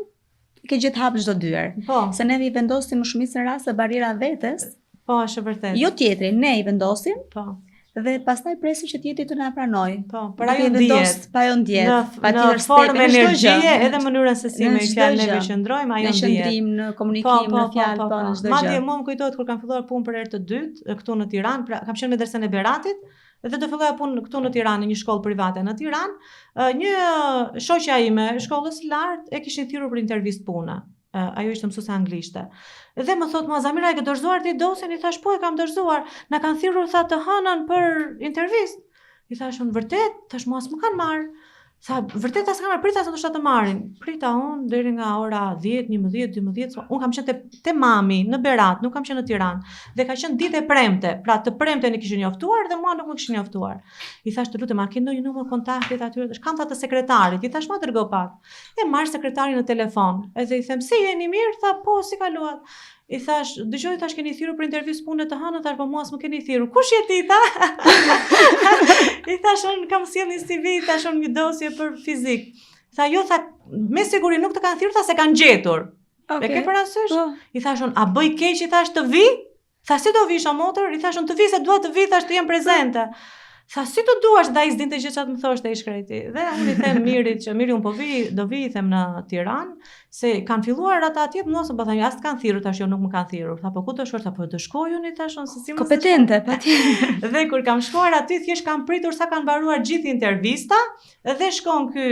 ke gjetë hap çdo dyert. Po, Se ne i vendosim në shumicën e rasteve barriera vetes, po, është e vërtet. jo tjetri, ne i vendosim Po, dhe pastaj presim që tjetri të na pranoj. po, për Duke ajo i vendos ndihet. pa ajo ndjet, Në patjetër formë në çdo energjie gjë, edhe mënyrën se si në me çdo fjalë gjë. neve qëndrojmë, ajo Në ndihet. qëndrim, në komunikim, në fjalë, po, në çdo Madje gjë. mua më kujtohet kur kam filluar punë për herë të dytë këtu në Tiranë, pra kam qenë me dersën e Beratit dhe do filloja punë këtu në Tiranë, në një shkollë private në Tiranë. Një shoqja ime e shkollës së lartë e kishin thirrur për intervistë pune. Ajo ishte mësuese anglishte. Dhe më thot mua Zamira, e ke dorëzuar ti dosin? I thash po, e kam dorëzuar. Na kanë thirrur tha të hënën për intervistë. I thash unë vërtet, thash mua s'më kanë marrë. Tha, vërtet as kanë prita se do të marrin. Prita unë deri nga ora 10, 11, 12, unë kam qenë te mami në Berat, nuk kam qenë në Tiranë. Dhe ka qenë ditë e premte. Pra të premte në kishin njoftuar dhe mua nuk më kishin njoftuar. I thash të lutem, a ke ndonjë numër kontaktit aty? Kam tha të sekretarit. I thash ma dërgo pak. E marr sekretarin në telefon. Edhe i them, si jeni mirë? Tha, po, si kaluat? I thash, dëgjoj, thash keni thirrur për intervistë punë të hënën, thash po mua s'më keni thirrur. Kush je ti tha? I thash unë kam sjell një CV, thash unë një dosje për fizik. Tha jo, tha me siguri nuk të kanë thirrur, tha se kanë gjetur. E ke parasysh? Po. I thash unë, a bëj keq? I thash të vi? Tha si do vish o motër? I thash unë të vi se dua të vi, thash të jem prezente. Tha si të duash, dhe ai s'dinte gjë çfarë më thoshte i shkreti. Dhe unë i them Mirit që Miri un po vi, do vi i them në Tiranë, se kanë filluar ata atje, mua s'u bëthan, as kanë thirrur, tash jo nuk më kanë thirrur. Tha po ku do shkosh? Tha po do shkoj unë, i thash unë se si më kompetente, patjetër. Dhe kur kam shkuar aty, thjesht kam pritur sa kanë mbaruar gjithë intervista, dhe shkon ky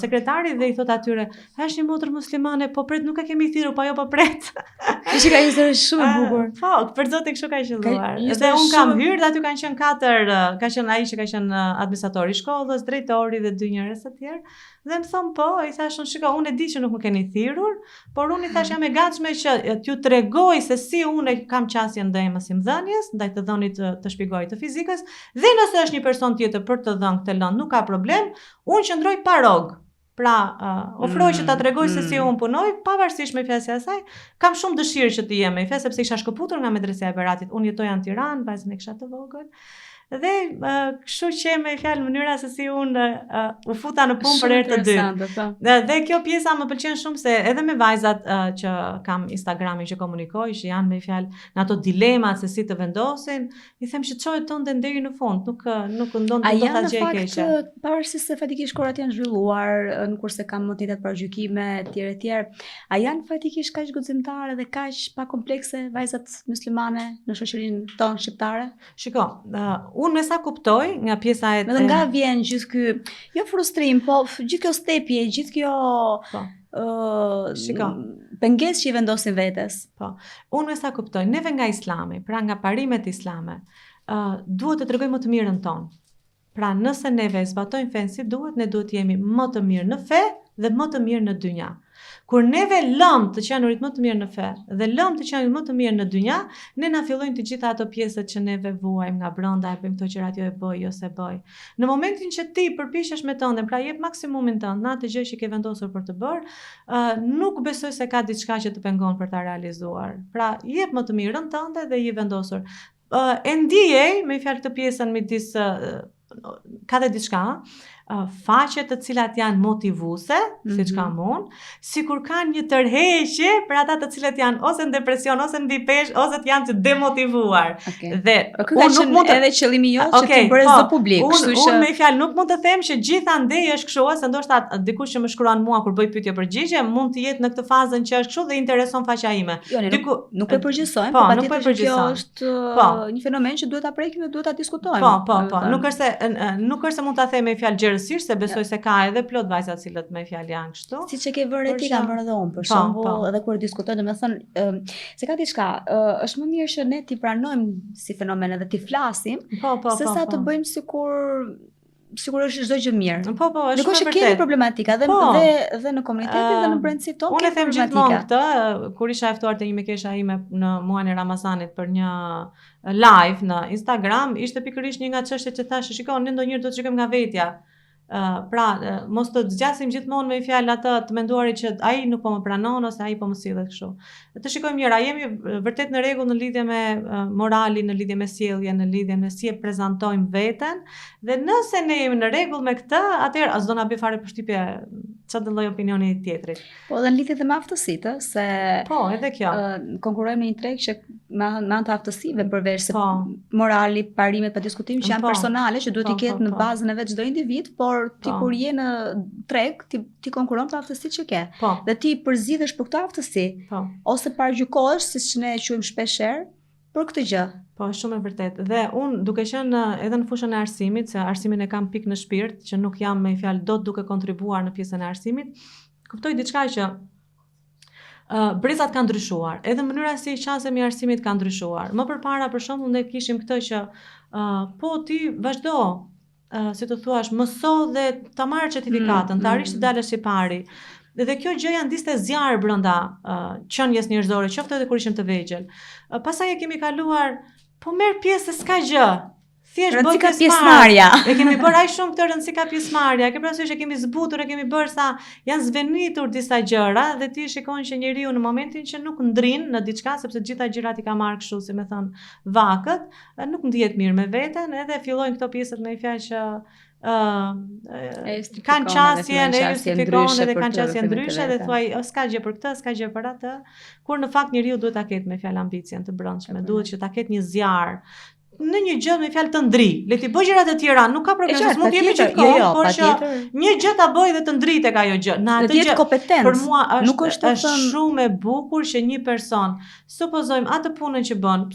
sekretari dhe i thot atyre, "Është një motër muslimane, po pret nuk e kemi thirrur, po ajo po pret." Që ka histori shumë e bukur. Po, për zotin kështu ka qelluar. Ka Dhe un kam shumë- hyrë dhe aty kanë qenë katër, ka qenë ai që ka qenë administratori i shkollës, drejtori dhe 2 njerëz të tjerë. Dhe më thon po, i thash unë shiko, unë e di që nuk më keni thirrur, por unë i thash jam e gatshme që t'ju tregoj se si unë kam qasje ndaj mësimdhënies, ndaj të dhënit të shpjegoj të fizikës, dhe nëse është një person tjetër për të dhënë këtë lëndë, nuk ka problem, unë qëndroj pa rog. Pra, ofroj që ta tregoj se si unë punoj, pavarësisht me fjalën e saj, kam shumë dëshirë që të jem me fjalë sepse isha shkëputur nga medresja e Beratit. Unë jetoja në Tiranë, vajzën e kisha të vogël. Dhe kështu që me fjalë mënyra se si unë u futa në punë për herë të dytë. Dhe kjo pjesa më pëlqen shumë se edhe me vajzat që kam Instagramin që komunikoj, që janë me fjalë në ato dilemat se si të vendosin, i them që çohet tënde deri në fund, nuk ndon të do ta gjej keqe. A janë pavarësisht se fatikisht kurat janë zhvilluar, kurse kam më të njëjtat parajgjykime etj, a janë fatikisht kaq guximtare dhe kaq pa komplekse vajzat muslimane në shoqërinë tonë shqiptare? Shiko, unë me sa kuptoj nga pjesa e... Dhe nga vjen gjithë ky, jo frustrim, po gjithë kjo stepje, gjithë kjo pengesë që i vendosin vetes. Po, unë me sa kuptoj, neve nga islami, pra nga parimet islame, duhet të tregojmë më të mirën tonë. Pra nëse neve zbatojmë fenë si duhet, ne duhet të jemi më të mirë në fe dhe më të mirë në dynja. Kur neve lëm të qenurit më të mirë në fe dhe lëm të qenurit më të mirë në dynja, ne na fillojnë të gjitha ato pjesët që neve vuajmë nga brenda, e bëjmë këto gjërat jo e bëj, jo se bëj. Në momentin që ti përpiqesh me tënden, pra jep maksimumin tënd në atë gjë që ke vendosur për të bërë, nuk besoj se ka diçka që të pengon për ta realizuar. Pra jep më të mirën tënde dhe je vendosur. E ndjej me fjalë këtë pjesën midis ka dhe diçka, faqe të cilat janë motivuese, siç kam unë, sikur kanë një tërheqje për ata të cilët janë ose në depresion, ose në bipesh, ose janë të demotivuar. Dhe unë nuk mund edhe qëllimi jo që të bëre zë publik, kështu që unë me fjalë nuk mund të them që gjithandej është kështu, ose ndoshta dikush që më shkruan mua kur bëj pyetje përgjigje, mund të jetë në këtë fazën që është kështu dhe intereson faqja ime. Jo, nuk e përgjigjsojmë, por patjetër kjo është një fenomen që duhet ta prekim dhe duhet ta diskutojmë. Po, nuk është se mund ta them me fjalë gjerësisht, se besoj se ka edhe plot vajza të cilët me fjalë janë kështu. Siç e ke vënë ti, kam vënë edhe unë, për shembull, edhe kur diskutojmë, domethënë, se ka diçka, është më mirë që ne ti pranojmë si fenomen dhe ti flasim, sesa të bëjmë sikur është çdo gjë mirë. Po, është shumë vërtet. Kemi problematika dhe në komunitetin dhe në brendësinë tonë. Unë e them gjithmonë këtë, kur isha e ftuar te një mekesha ime në muajin e Ramazanit për një live në Instagram, ishte pikërisht një nga çështjet që thashë, shikoj, ne ndonjëherë do të shikojmë nga vetja. Mos të zgjasim gjithmonë me fjalë atë të menduarit që ai nuk po më pranon ose ai po më sillet kështu. Të shikojmë mirë, a jemi vërtet në rregull në lidhje me moralin, në lidhje me sjelljen, në lidhje me si e prezantojmë veten, dhe nëse ne jemi në rregull me këtë, atëherë as do na bëj fare përshtypje çfarë do lloj opinioni i tjetrit. Po dhe në lidhje me aftësitë, se po, edhe kjo. Konkurrojmë në një treg që me anë të aftësive përveç se morali, parimet pa diskutim që janë personale, që duhet i ketë në bazën e vet çdo individ, por ti kur je në treg, ti konkuron për aftësitë që ke. Dhe ti përzidhesh për këtë aftësi, ose paragjykohesh, siç ne e quajmë shpeshherë, për këtë gjë. Po, shumë e vërtet. Dhe unë duke qenë edhe në fushën e arsimit, se arsimin e kam pik në shpirt, që nuk jam me fjalë dot duke kontribuar në pjesën e arsimit, kuptoj diçka që brezat kanë ndryshuar, edhe mënyra si qasemi arsimit ka ndryshuar. Më përpara për shembull ne kishim këtë që po ti vazhdo, si të thuash, mëso dhe ta marrë certifikatën, ta arrish të dalësh i pari. Dhe kjo gjë janë diste zjarë brenda qenies njerëzore, qoftë edhe kur ishim të vegjël. Pastaj e kemi kaluar, po merr pjesë s'ka gjë. Thjesht bëj pjesëmarrja. E kemi bërë aq shumë këtë rëndësi ka pjesëmarrja. Ke parasysh e kemi zbutur, e kemi bërë sa janë zvenitur disa gjëra dhe ti shikon që njeriu në momentin që nuk ndrin në diçka, sepse gjitha gjërat i ka marrë kështu, si më thon, vakët, nuk ndihet mirë me veten, edhe fillojnë këto pjesët me fjalë që kanë qasje, ne justifikon edhe kanë qasje ndryshe dhe thuaj s'ka gjë për këtë, s'ka gjë për atë, kur në fakt njeriu duhet ta ketë me fjalë ambicien të brendshme, duhet që ta ketë një zjarr në një gjë me fjalë të ndri. Le ti bëj gjëra të tjera, nuk ka problem, se mund të jemi gjithkohë, por që një gjë ta bëj dhe të ndri tek ajo gjë. Në atë gjë për mua është shumë e bukur që një person, supozojmë atë punën që bën,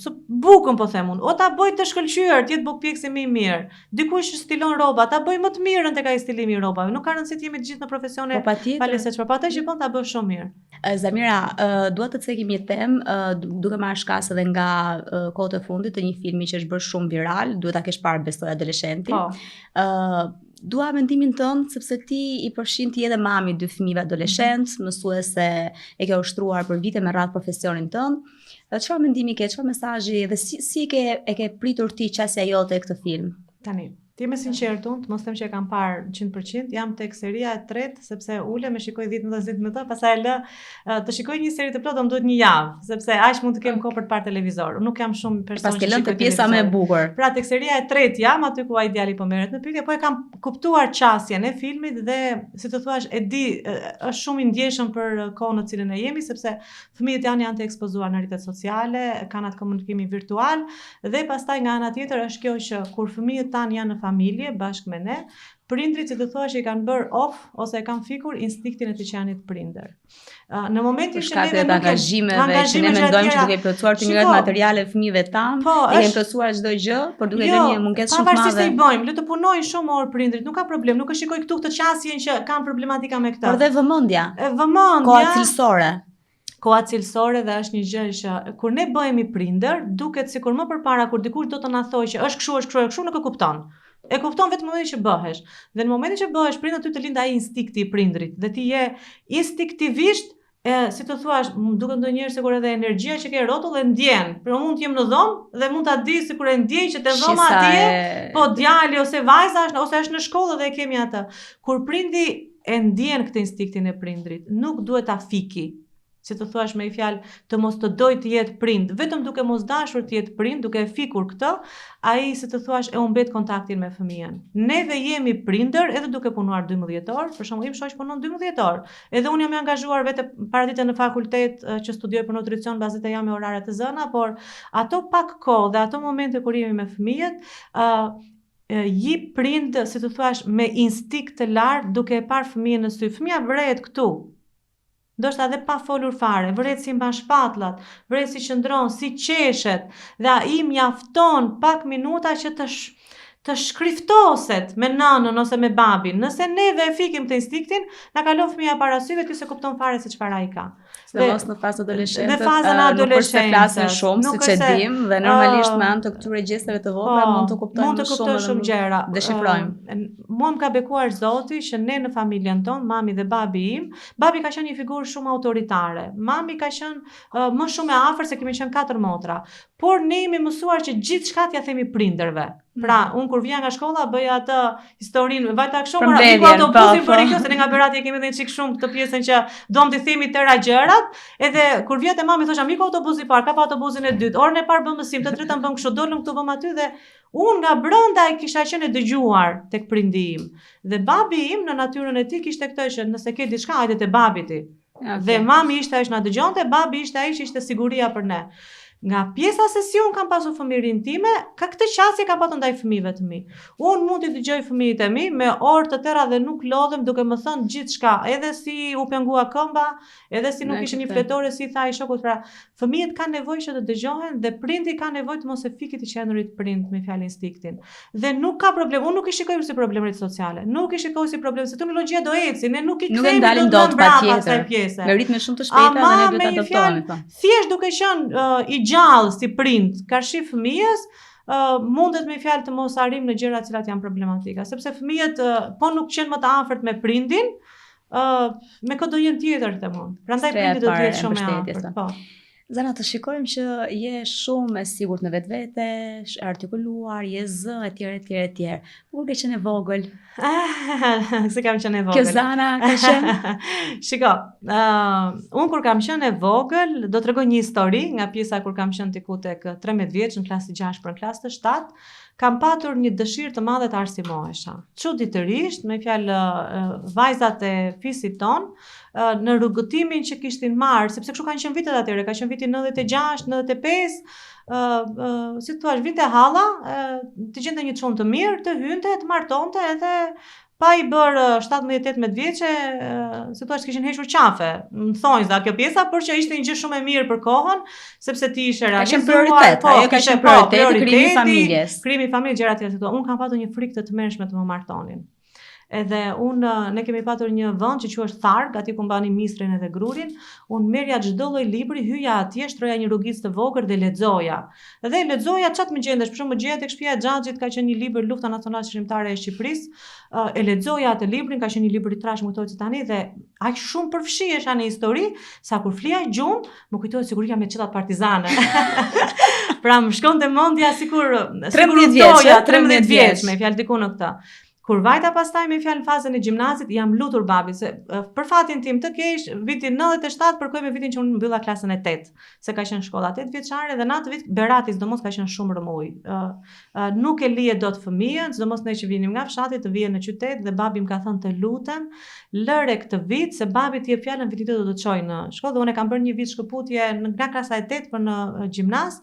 bukën po them unë, o ta bëj të shkëlqyer, të jetë bukpjeksi më i mirë. Dikush stilon rroba, ta bëj më të mirën tek ai stilimi i rrobave. Nuk ka rëndësi të jemi të gjithë në profesione palese çfarë, po atë që bën ta bësh shumë mirë. Zamira, dua të cekim një temë duke marrë shkas edhe nga kohët e fundit të një filmi që është bërë shumë viral, duhet ta kesh parë besoj adoleshentin. Dua mendimin tënd sepse ti i përfshin ti edhe mami 2 fëmijëve adoleshent, mësuese e ke ushtruar për vite me radhë profesionin tënd. Çfarë mendimi ke, çfarë mesazhi dhe si e ke pritur ti qasja jote e këtë film? Tani, ti me sinqert unë, mos them që e kam parë 100%, jam tek seria e 3, sepse ulem e shikoj 10-12 minuta, pastaj lë të shikoj një seri të plotë, më duhet një javë, sepse aq mund të kem kohë për të parë televizor. Unë nuk jam shumë person që shikoj pjesa më e bukur. Pra tek seria e 3 jam aty ku ai djali po merret në pyetje, po e kam kuptuar qasjen e filmit dhe si të thuash e di, është shumë i ndjeshëm për kohën në cilën e jemi, sepse fëmijët janë të ekspozuar në rrjetet sociale, kanë atë komunikimi virtual dhe pastaj nga ana tjetër është kjo që kur fëmijët tan janë në familje bashkë me ne, prindrit që të thuash i kanë bërë off ose e kanë fikur instinktin e të qenit prindër. Në momentin që neve nuk angazhimeve që ne mendojmë që duke plotësuar të njëjtat materiale fëmijëve tan, e kemi plotësuar çdo gjë, por duke lënë një mungesë shumë të madhe. Pavarësisht se i bëjmë, le të punojnë shumë orë prindrit, nuk ka problem, nuk e shikoj këtu këtë qasjen që kanë problematika me këtë. Por dhe vëmendja. Koha cilësore. Koha cilësore dhe është një gjë që kur ne bëhemi prindër, duket sikur më përpara kur dikush do të na thojë që është kështu, nuk e kupton. E kupton vetëm në momentin që bëhesh. Dhe në momentin që bëhesh prindër, ty të lind ai instinkti i prindrit dhe ti je instinktivisht si të thuash, duket ndonjëherë sikur edhe energjia që ke rrotull e ndjen. Por mund të jem në dhomë dhe mund ta di sikur e ndjej që te dhoma atje, po djali ose vajza ose është në shkollë dhe e kemi atë. Kur prindi e ndjen këtë instinktin e prindrit, nuk duhet ta fiki. Si të thuash me fjalë të mos të doj të jetë prind, vetëm duke mos dashur të jetë prind, duke e fikur këtë, ai si të thuash e humbet kontaktin me fëmijën. Neve jemi prindër edhe duke punuar 12 orë, për shembull im shoq punon 12 orë. Edhe unë jam i angazhuar vetë paradite në fakultet që studioj për nutricion, bazet e jam me orare të zëna, por ato pak kohë dhe ato momente kur jemi me fëmijët, ji prind, si të thuash, me instinkt të lartë duke e parë fëmijën në sy. Fëmia vret këtu. Ndoshta edhe pa folur fare, vret si mban shpatullat, vret si qëndron, si qeshet, dhe ai mjafton pak minuta që të shkriftoset me nanën ose me babin. Nëse neve e fikim të instinktin, na kalon fëmia para syve ti se kupton fare se çfarë ai ka. Dhe mos në fazën adolescente. Në fazën adolescente flasin shumë, siç e dim, dhe normalisht me anë të këtyre gjestave të vogla mund të kuptojmë shumë gjëra. Deshifrojmë. Mua më ka bekuar Zoti që ne në familjen tonë, mami dhe babi im, babi ka qenë një figurë shumë autoritare. Mami ka qenë më shumë e afër se kemi qenë 4 motra. Por ne jemi mësuar që gjithçka t'ia themi prindërve. Pra, unë kur vija nga shkolla bëja atë historinë, vajta kështu Përmbledhjen, mora autobusin po. bëri kjo, se ne nga Berati e kemi edhe një çik shumë këtë pjesën që dom t'i themi tëra gjërat, edhe kur vjet e mami thosha miku autobusi i parë, kap autobusin e dytë, orën e parë bëm mësim, të tretën bëm kështu, dolëm këtu bëm aty dhe unë nga brenda e kisha qenë e dëgjuar tek prindi im. Dhe babi im në natyrën e tij kishte këtë që nëse ke diçka hajde te babi ti. Okay. Dhe mami ishte ajo që na dëgjonte, babi ishte ai që ishte siguria për ne. Nga pjesa se si unë kam pasur fëmijërinë time, ka këtë qasje kam patur ndaj fëmijëve të mi. Unë mund t'i dëgjoj fëmijët e mi me orë të tëra dhe nuk lodhem duke më thënë gjithçka, edhe si u pengua këmba, edhe si nuk ishte një fletore si tha i shokut. Pra, fëmijët kanë nevojë që të dëgjohen dhe prindi ka nevojë të mos e fikit i qendrit prind me fjalë instiktin. Dhe nuk ka problem, unë nuk i shikoj si problem rrjetet sociale. Nuk i shikoj si problem se teknologjia do eci, ne nuk i kthehemi dot patjetër. Me ritme shumë të shpejta dhe ne duhet të adoptohemi po. Thjesht duke qenë i gjallë si prind, ka shi fëmijës, mundet me fjalë të mos arrim në gjëra të cilat janë problematika, sepse fëmijët po nuk qenë më të afërt me prindin, me këtë do jenë tjetër të mund. Prandaj prindi do të jetë shumë i afërt. Po. Zana, të shikojmë që je shumë e sigurt në vetvete, artikuluar, je zë, etj. Kur ke qenë e vogël? Se kam qenë e vogël. Kjo Zana ka qenë? Shiko, unë kur kam qenë e vogël, do të tregoj një histori nga pjesa kur kam qenë diku tek 13 vjeç në klasë 6 për klasë 7, kam patur një dëshirë të madhe të arsimohesha. Çuditërisht, me fjalë vajzat e fisit ton, në rrugëtimin që kishtin marrë, sepse kështu kanë qenë vitet atyre, ka qenë viti 96, 95, si thua, vite halla, të gjente një çun të mirë, të hynte, të martonte edhe pa i bërë 17-18 vjeçe, si thua, kishin hequr qafe. Më thonë za kjo pjesa, por që ishte një gjë shumë e mirë për kohën, sepse ti ishe realizuar. Ka qenë prioritet, ajo ka qenë prioritet, krimi i familjes. Krimi i familjes, gjëra të tjera. Unë kam patur një frikë të tmerrshme të më martonin. Edhe ne kemi patur një vend që quhet Tharg, aty ku mbani mistrin edhe grurin. Unë merja çdo lloj libri, hyja atje, shtroja një rrugicë të vogël dhe lexoja. Dhe lexoja çat më gjendesh, për shembull gjeja tek shtëpia e Xhaxhit ka qenë një libër Lufta Nacionale Shqiptare e Shqipërisë. E lexoja atë librin, ka qenë një libër i trashëm, më kujtohet tani dhe aq shumë përfshihesha në histori, sa kur flija gjumë, më kujtohet siguria me çetat partizane. Pra më shkonte mendja sikur 13 vjeç, me fjalë diku në këtë. Kur vajta pastaj me fjalë në fazën e gjimnazit, jam lutur babit se për fatin tim të keq, vitin 97 përkoj me vitin që unë mbylla klasën e 8, se ka qenë shkolla 8 vjeçare dhe në atë vit Berati sidomos ka qenë shumë rëmuj. Nuk e lije dot fëmijën, sidomos ne që vinim nga fshati të vijë në qytet dhe babi më ka thënë të lutem, lëre këtë vit se babi t'i jep fjalën vitin do të çoj në shkollë dhe unë kam bërë një vit shkëputje nga klasa e 8 për në gjimnaz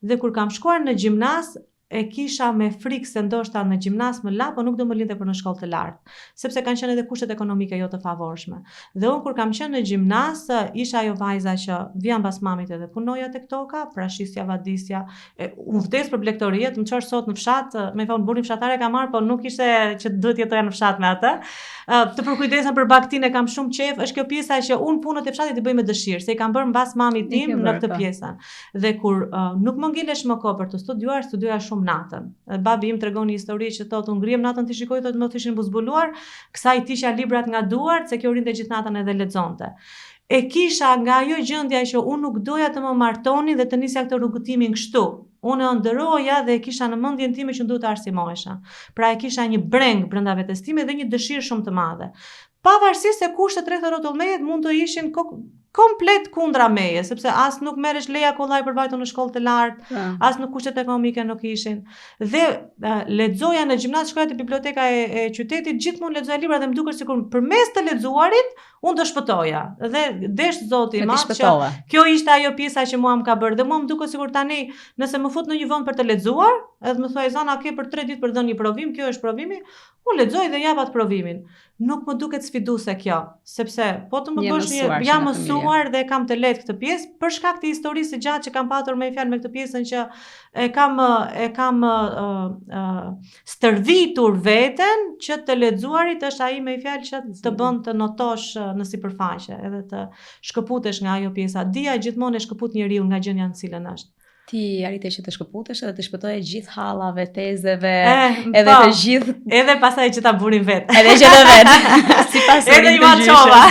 dhe kur kam shkuar në gjimnaz e kisha me frikë se ndoshta në gjimnaz më la, po nuk do më linte për në shkollë të lartë, sepse kanë qenë edhe kushtet ekonomike jo të favorshme. Dhe unë kur kam qenë në gjimnaz, isha ajo vajza që vija mbas mamit edhe punoja tek toka, prashisja, vadisja, unë vdes për blegtoriet, më çosh sot në fshat, me thonë burrin fshatare ka marr, po nuk ishte që duhet jetoja në fshat me atë. Të përkujdesem për baktin e kam shumë qejf, është kjo pjesa që unë punët e fshatit i bëj me dëshirë, se i kam bërë mbas mamit tim në këtë pjesë. Dhe kur nuk më ngjilesh më kohë për të studioja shumë natën. Babi im tregon një histori që thotë unë ngrihem natën të shikoj, thotë më ishin buzbuluar, kësaj tisha librat nga duart se kjo rinte gjithë natën edhe lexonte. E kisha nga ajo gjendja që unë nuk doja të më martonin dhe të nisja këtë rrugëtimin kështu. Unë ëndëroja dhe kisha në mendjen time që duhet të arsimohesha. Pra e kisha një breng brenda vetes time dhe një dëshirë shumë të madhe. Pavarësisht se kushtet rreth rrotullmejit mund të ishin komplet kundra meje, sepse as nuk merresh leja kollaj për vajtur në shkollë të lartë, as nuk kushtet ekonomike nuk ishin. Dhe lexoja në gjimnaz, shkoja te biblioteka e qytetit, gjithmonë lexoja libra dhe më duket sikur përmes të lexuarit unë do shpëtoja. Dhe desh Zoti i Madh që kjo ishte ajo pjesa që mua më ka bërë. Dhe mua më duket sikur tani nëse më fut në një vend për të lexuar, edhe më thuaj Zana, ke për 3 ditë për të dhënë një provim, kjo është provimi, unë lexoj dhe jap atë provimin. Nuk më duket sfiduese kjo, sepse po të më bësh jam mësuar dhe kam të lehtë këtë pjesë për shkak të historisë së gjatë që kam patur me fjalë me këtë pjesën që e kam stërvitur veten që të lexuarit është ai me fjalë që të bën të notosh në sipërfaqe edhe të shkëputesh nga ajo pjesa. Dia gjithmonë e shkëput njeriu nga gjendja në cilën është. Ti arrite që të shkëputesh edhe të shpëtoje gjithë hallave, tezeve, edhe të gjithë. Edhe pasaj që ta burin vetë. Edhe që të vetë. Si pas edhe i maqova.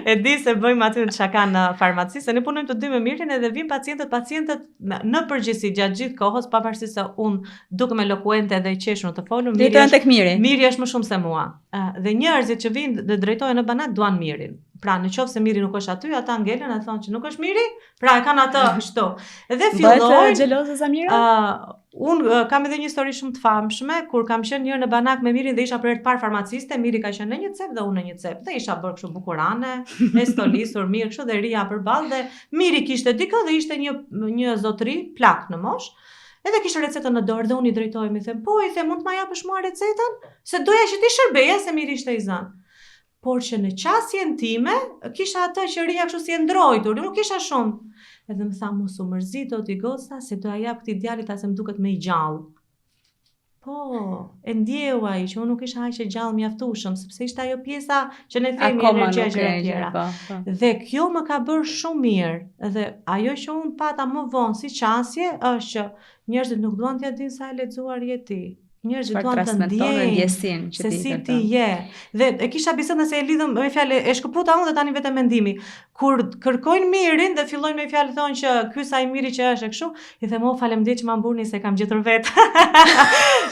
E di se bëjmë aty në shaka në farmaci, se ne punojmë të dy me Mirin edhe vin pacientët në përgjithësi gjatë gjithë kohës, pavarësisht se unë dukem elokuente dhe i qeshur të folur, Miri është më shumë se mua. Dhe njerëzit që vinë dhe drejtohen në banak duan Mirin. Pra në qoftë se Miri nuk është aty, ata ngelen e thonë që nuk është Miri, pra e kanë atë kështu. Dhe fillojnë bëhet xheloze za Mira? Unë kam edhe një histori shumë të famshme, kur kam qenë njërë në banak me Mirin dhe isha për herë të parë farmaciste, Miri ka qenë në një cep dhe unë në një cep. Dhe isha bërë kështu bukurane, e stolisur mirë kështu dhe ria përballë dhe Miri kishte dikë dhe ishte një zotëri plak në mosh. Edhe kishte recetën në dorë dhe unë i drejtoj më them, po i them mund të ma japësh mua recetën, se doja që ti shërbeja se Miri ishte i zënë. Por që në qasjen time, kisha atë që ria kështu si e ndrojtur, nuk kisha shumë. Edhe më tha mos u mërzit o ti goca, se doja jap këtij djalit as më duket më i gjallë. Po, e ndjeu ai që unë nuk isha aq e gjallë mjaftueshëm, sepse ishte ajo pjesa që ne themi energjia e tjera. Dhe kjo më ka bërë shumë mirë. Dhe ajo që unë pata më vonë si qasje është që njerëzit nuk duan t'ia dinë sa e lexuar je ti. Njerëzit duan të ndjejnë se si ti je. Dhe e kisha bisedën se e lidhëm me fjalë e shkëputa unë dhe tani vetëm mendimi. Kur kërkojnë Mirin dhe fillojnë me fjalë thonë që ky sa i Miri që është e kështu, i them faleminderit që ma mburni se kam gjetur vetë.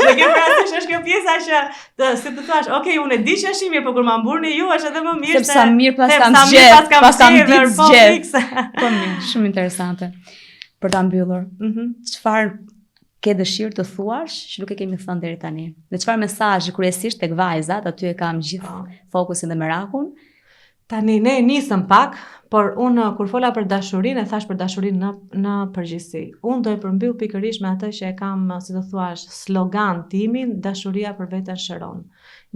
Dhe ke parasysh është kjo pjesa që si të thash, okay, unë e di që është i mirë, por kur ma mburni ju është edhe më mirë se sa mirë pas kam zgjedhur. Po mirë, shumë interesante. Për ta mbyllur. Çfarë ke dëshirë të thuash që nuk e kemi thënë deri tani? Në çfarë mesazhi kryesisht tek vajzat, aty e kam gjithë fokusin dhe merakun. Tani ne nisëm pak, por unë kur fola për dashurinë, e thash për dashurinë në përgjithësi. Unë do e përmbyll pikërisht me atë që e kam, si të thuash, slogan timin, dashuria për veten shëron.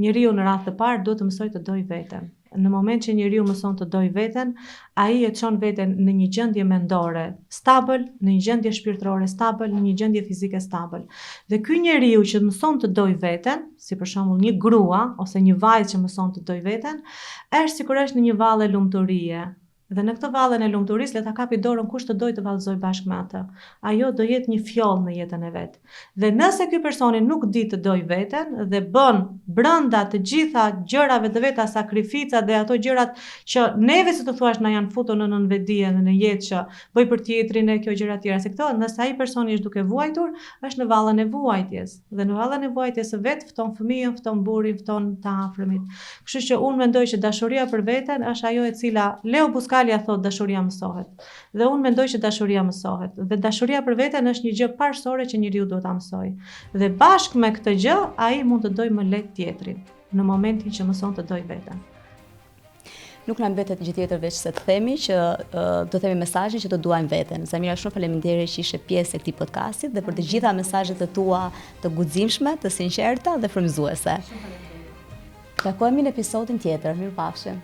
Njeriu në radhë të parë duhet të mësoj të doj veten. Në moment që njeriu mëson të doj veten, ai e çon veten në një gjendje mendore stabil, në një gjendje shpirtërore stabil, në një gjendje fizike stabil. Dhe ky njeriu që mëson të doj veten, si për shembull një grua ose një vajzë që mëson të doj veten, është sigurisht në një vallë lumturie. Dhe në këtë vallën e lumturisë le ta kapi dorën kush të dojë të vallëzoj bashkë me atë. Ajo do jetë një fjollë në jetën e vet. Dhe nëse ky personi nuk di të dojë veten dhe bën brenda të gjitha gjërave të veta sakrificat dhe ato gjërat që neve si të thuash na janë futur në nënvetdije dhe në jetë që bëj për tjetrin e kjo gjëra të tjera se këto, nëse ai personi është duke vuajtur, është në vallën e vuajtjes. Dhe në vallën e vuajtjes së vet fton fëmijën, fton burrin, fton të afërmit. Kështu që unë mendoj që dashuria për veten është ajo e cila Leo Buscaglia thot dashuria mësohet. Dhe unë mendoj që dashuria mësohet. Dhe dashuria për veten është një gjë parsorë që njeriu duhet ta mësojë. Dhe bashkë me këtë gjë, ai mund të dojë më lehtë tjetrin në momentin që mëson të dojë veten. Nuk na mbetet gjë tjetër veç se të themi që do themi mesazhin që të duajmë veten. Zamira, shumë faleminderit që ishe pjesë e këtij podcastit dhe për të gjitha mesazhet e tua të guximshme, të sinqerta dhe frymëzuese. Takohemi në episodin tjetër. Mirupafshim.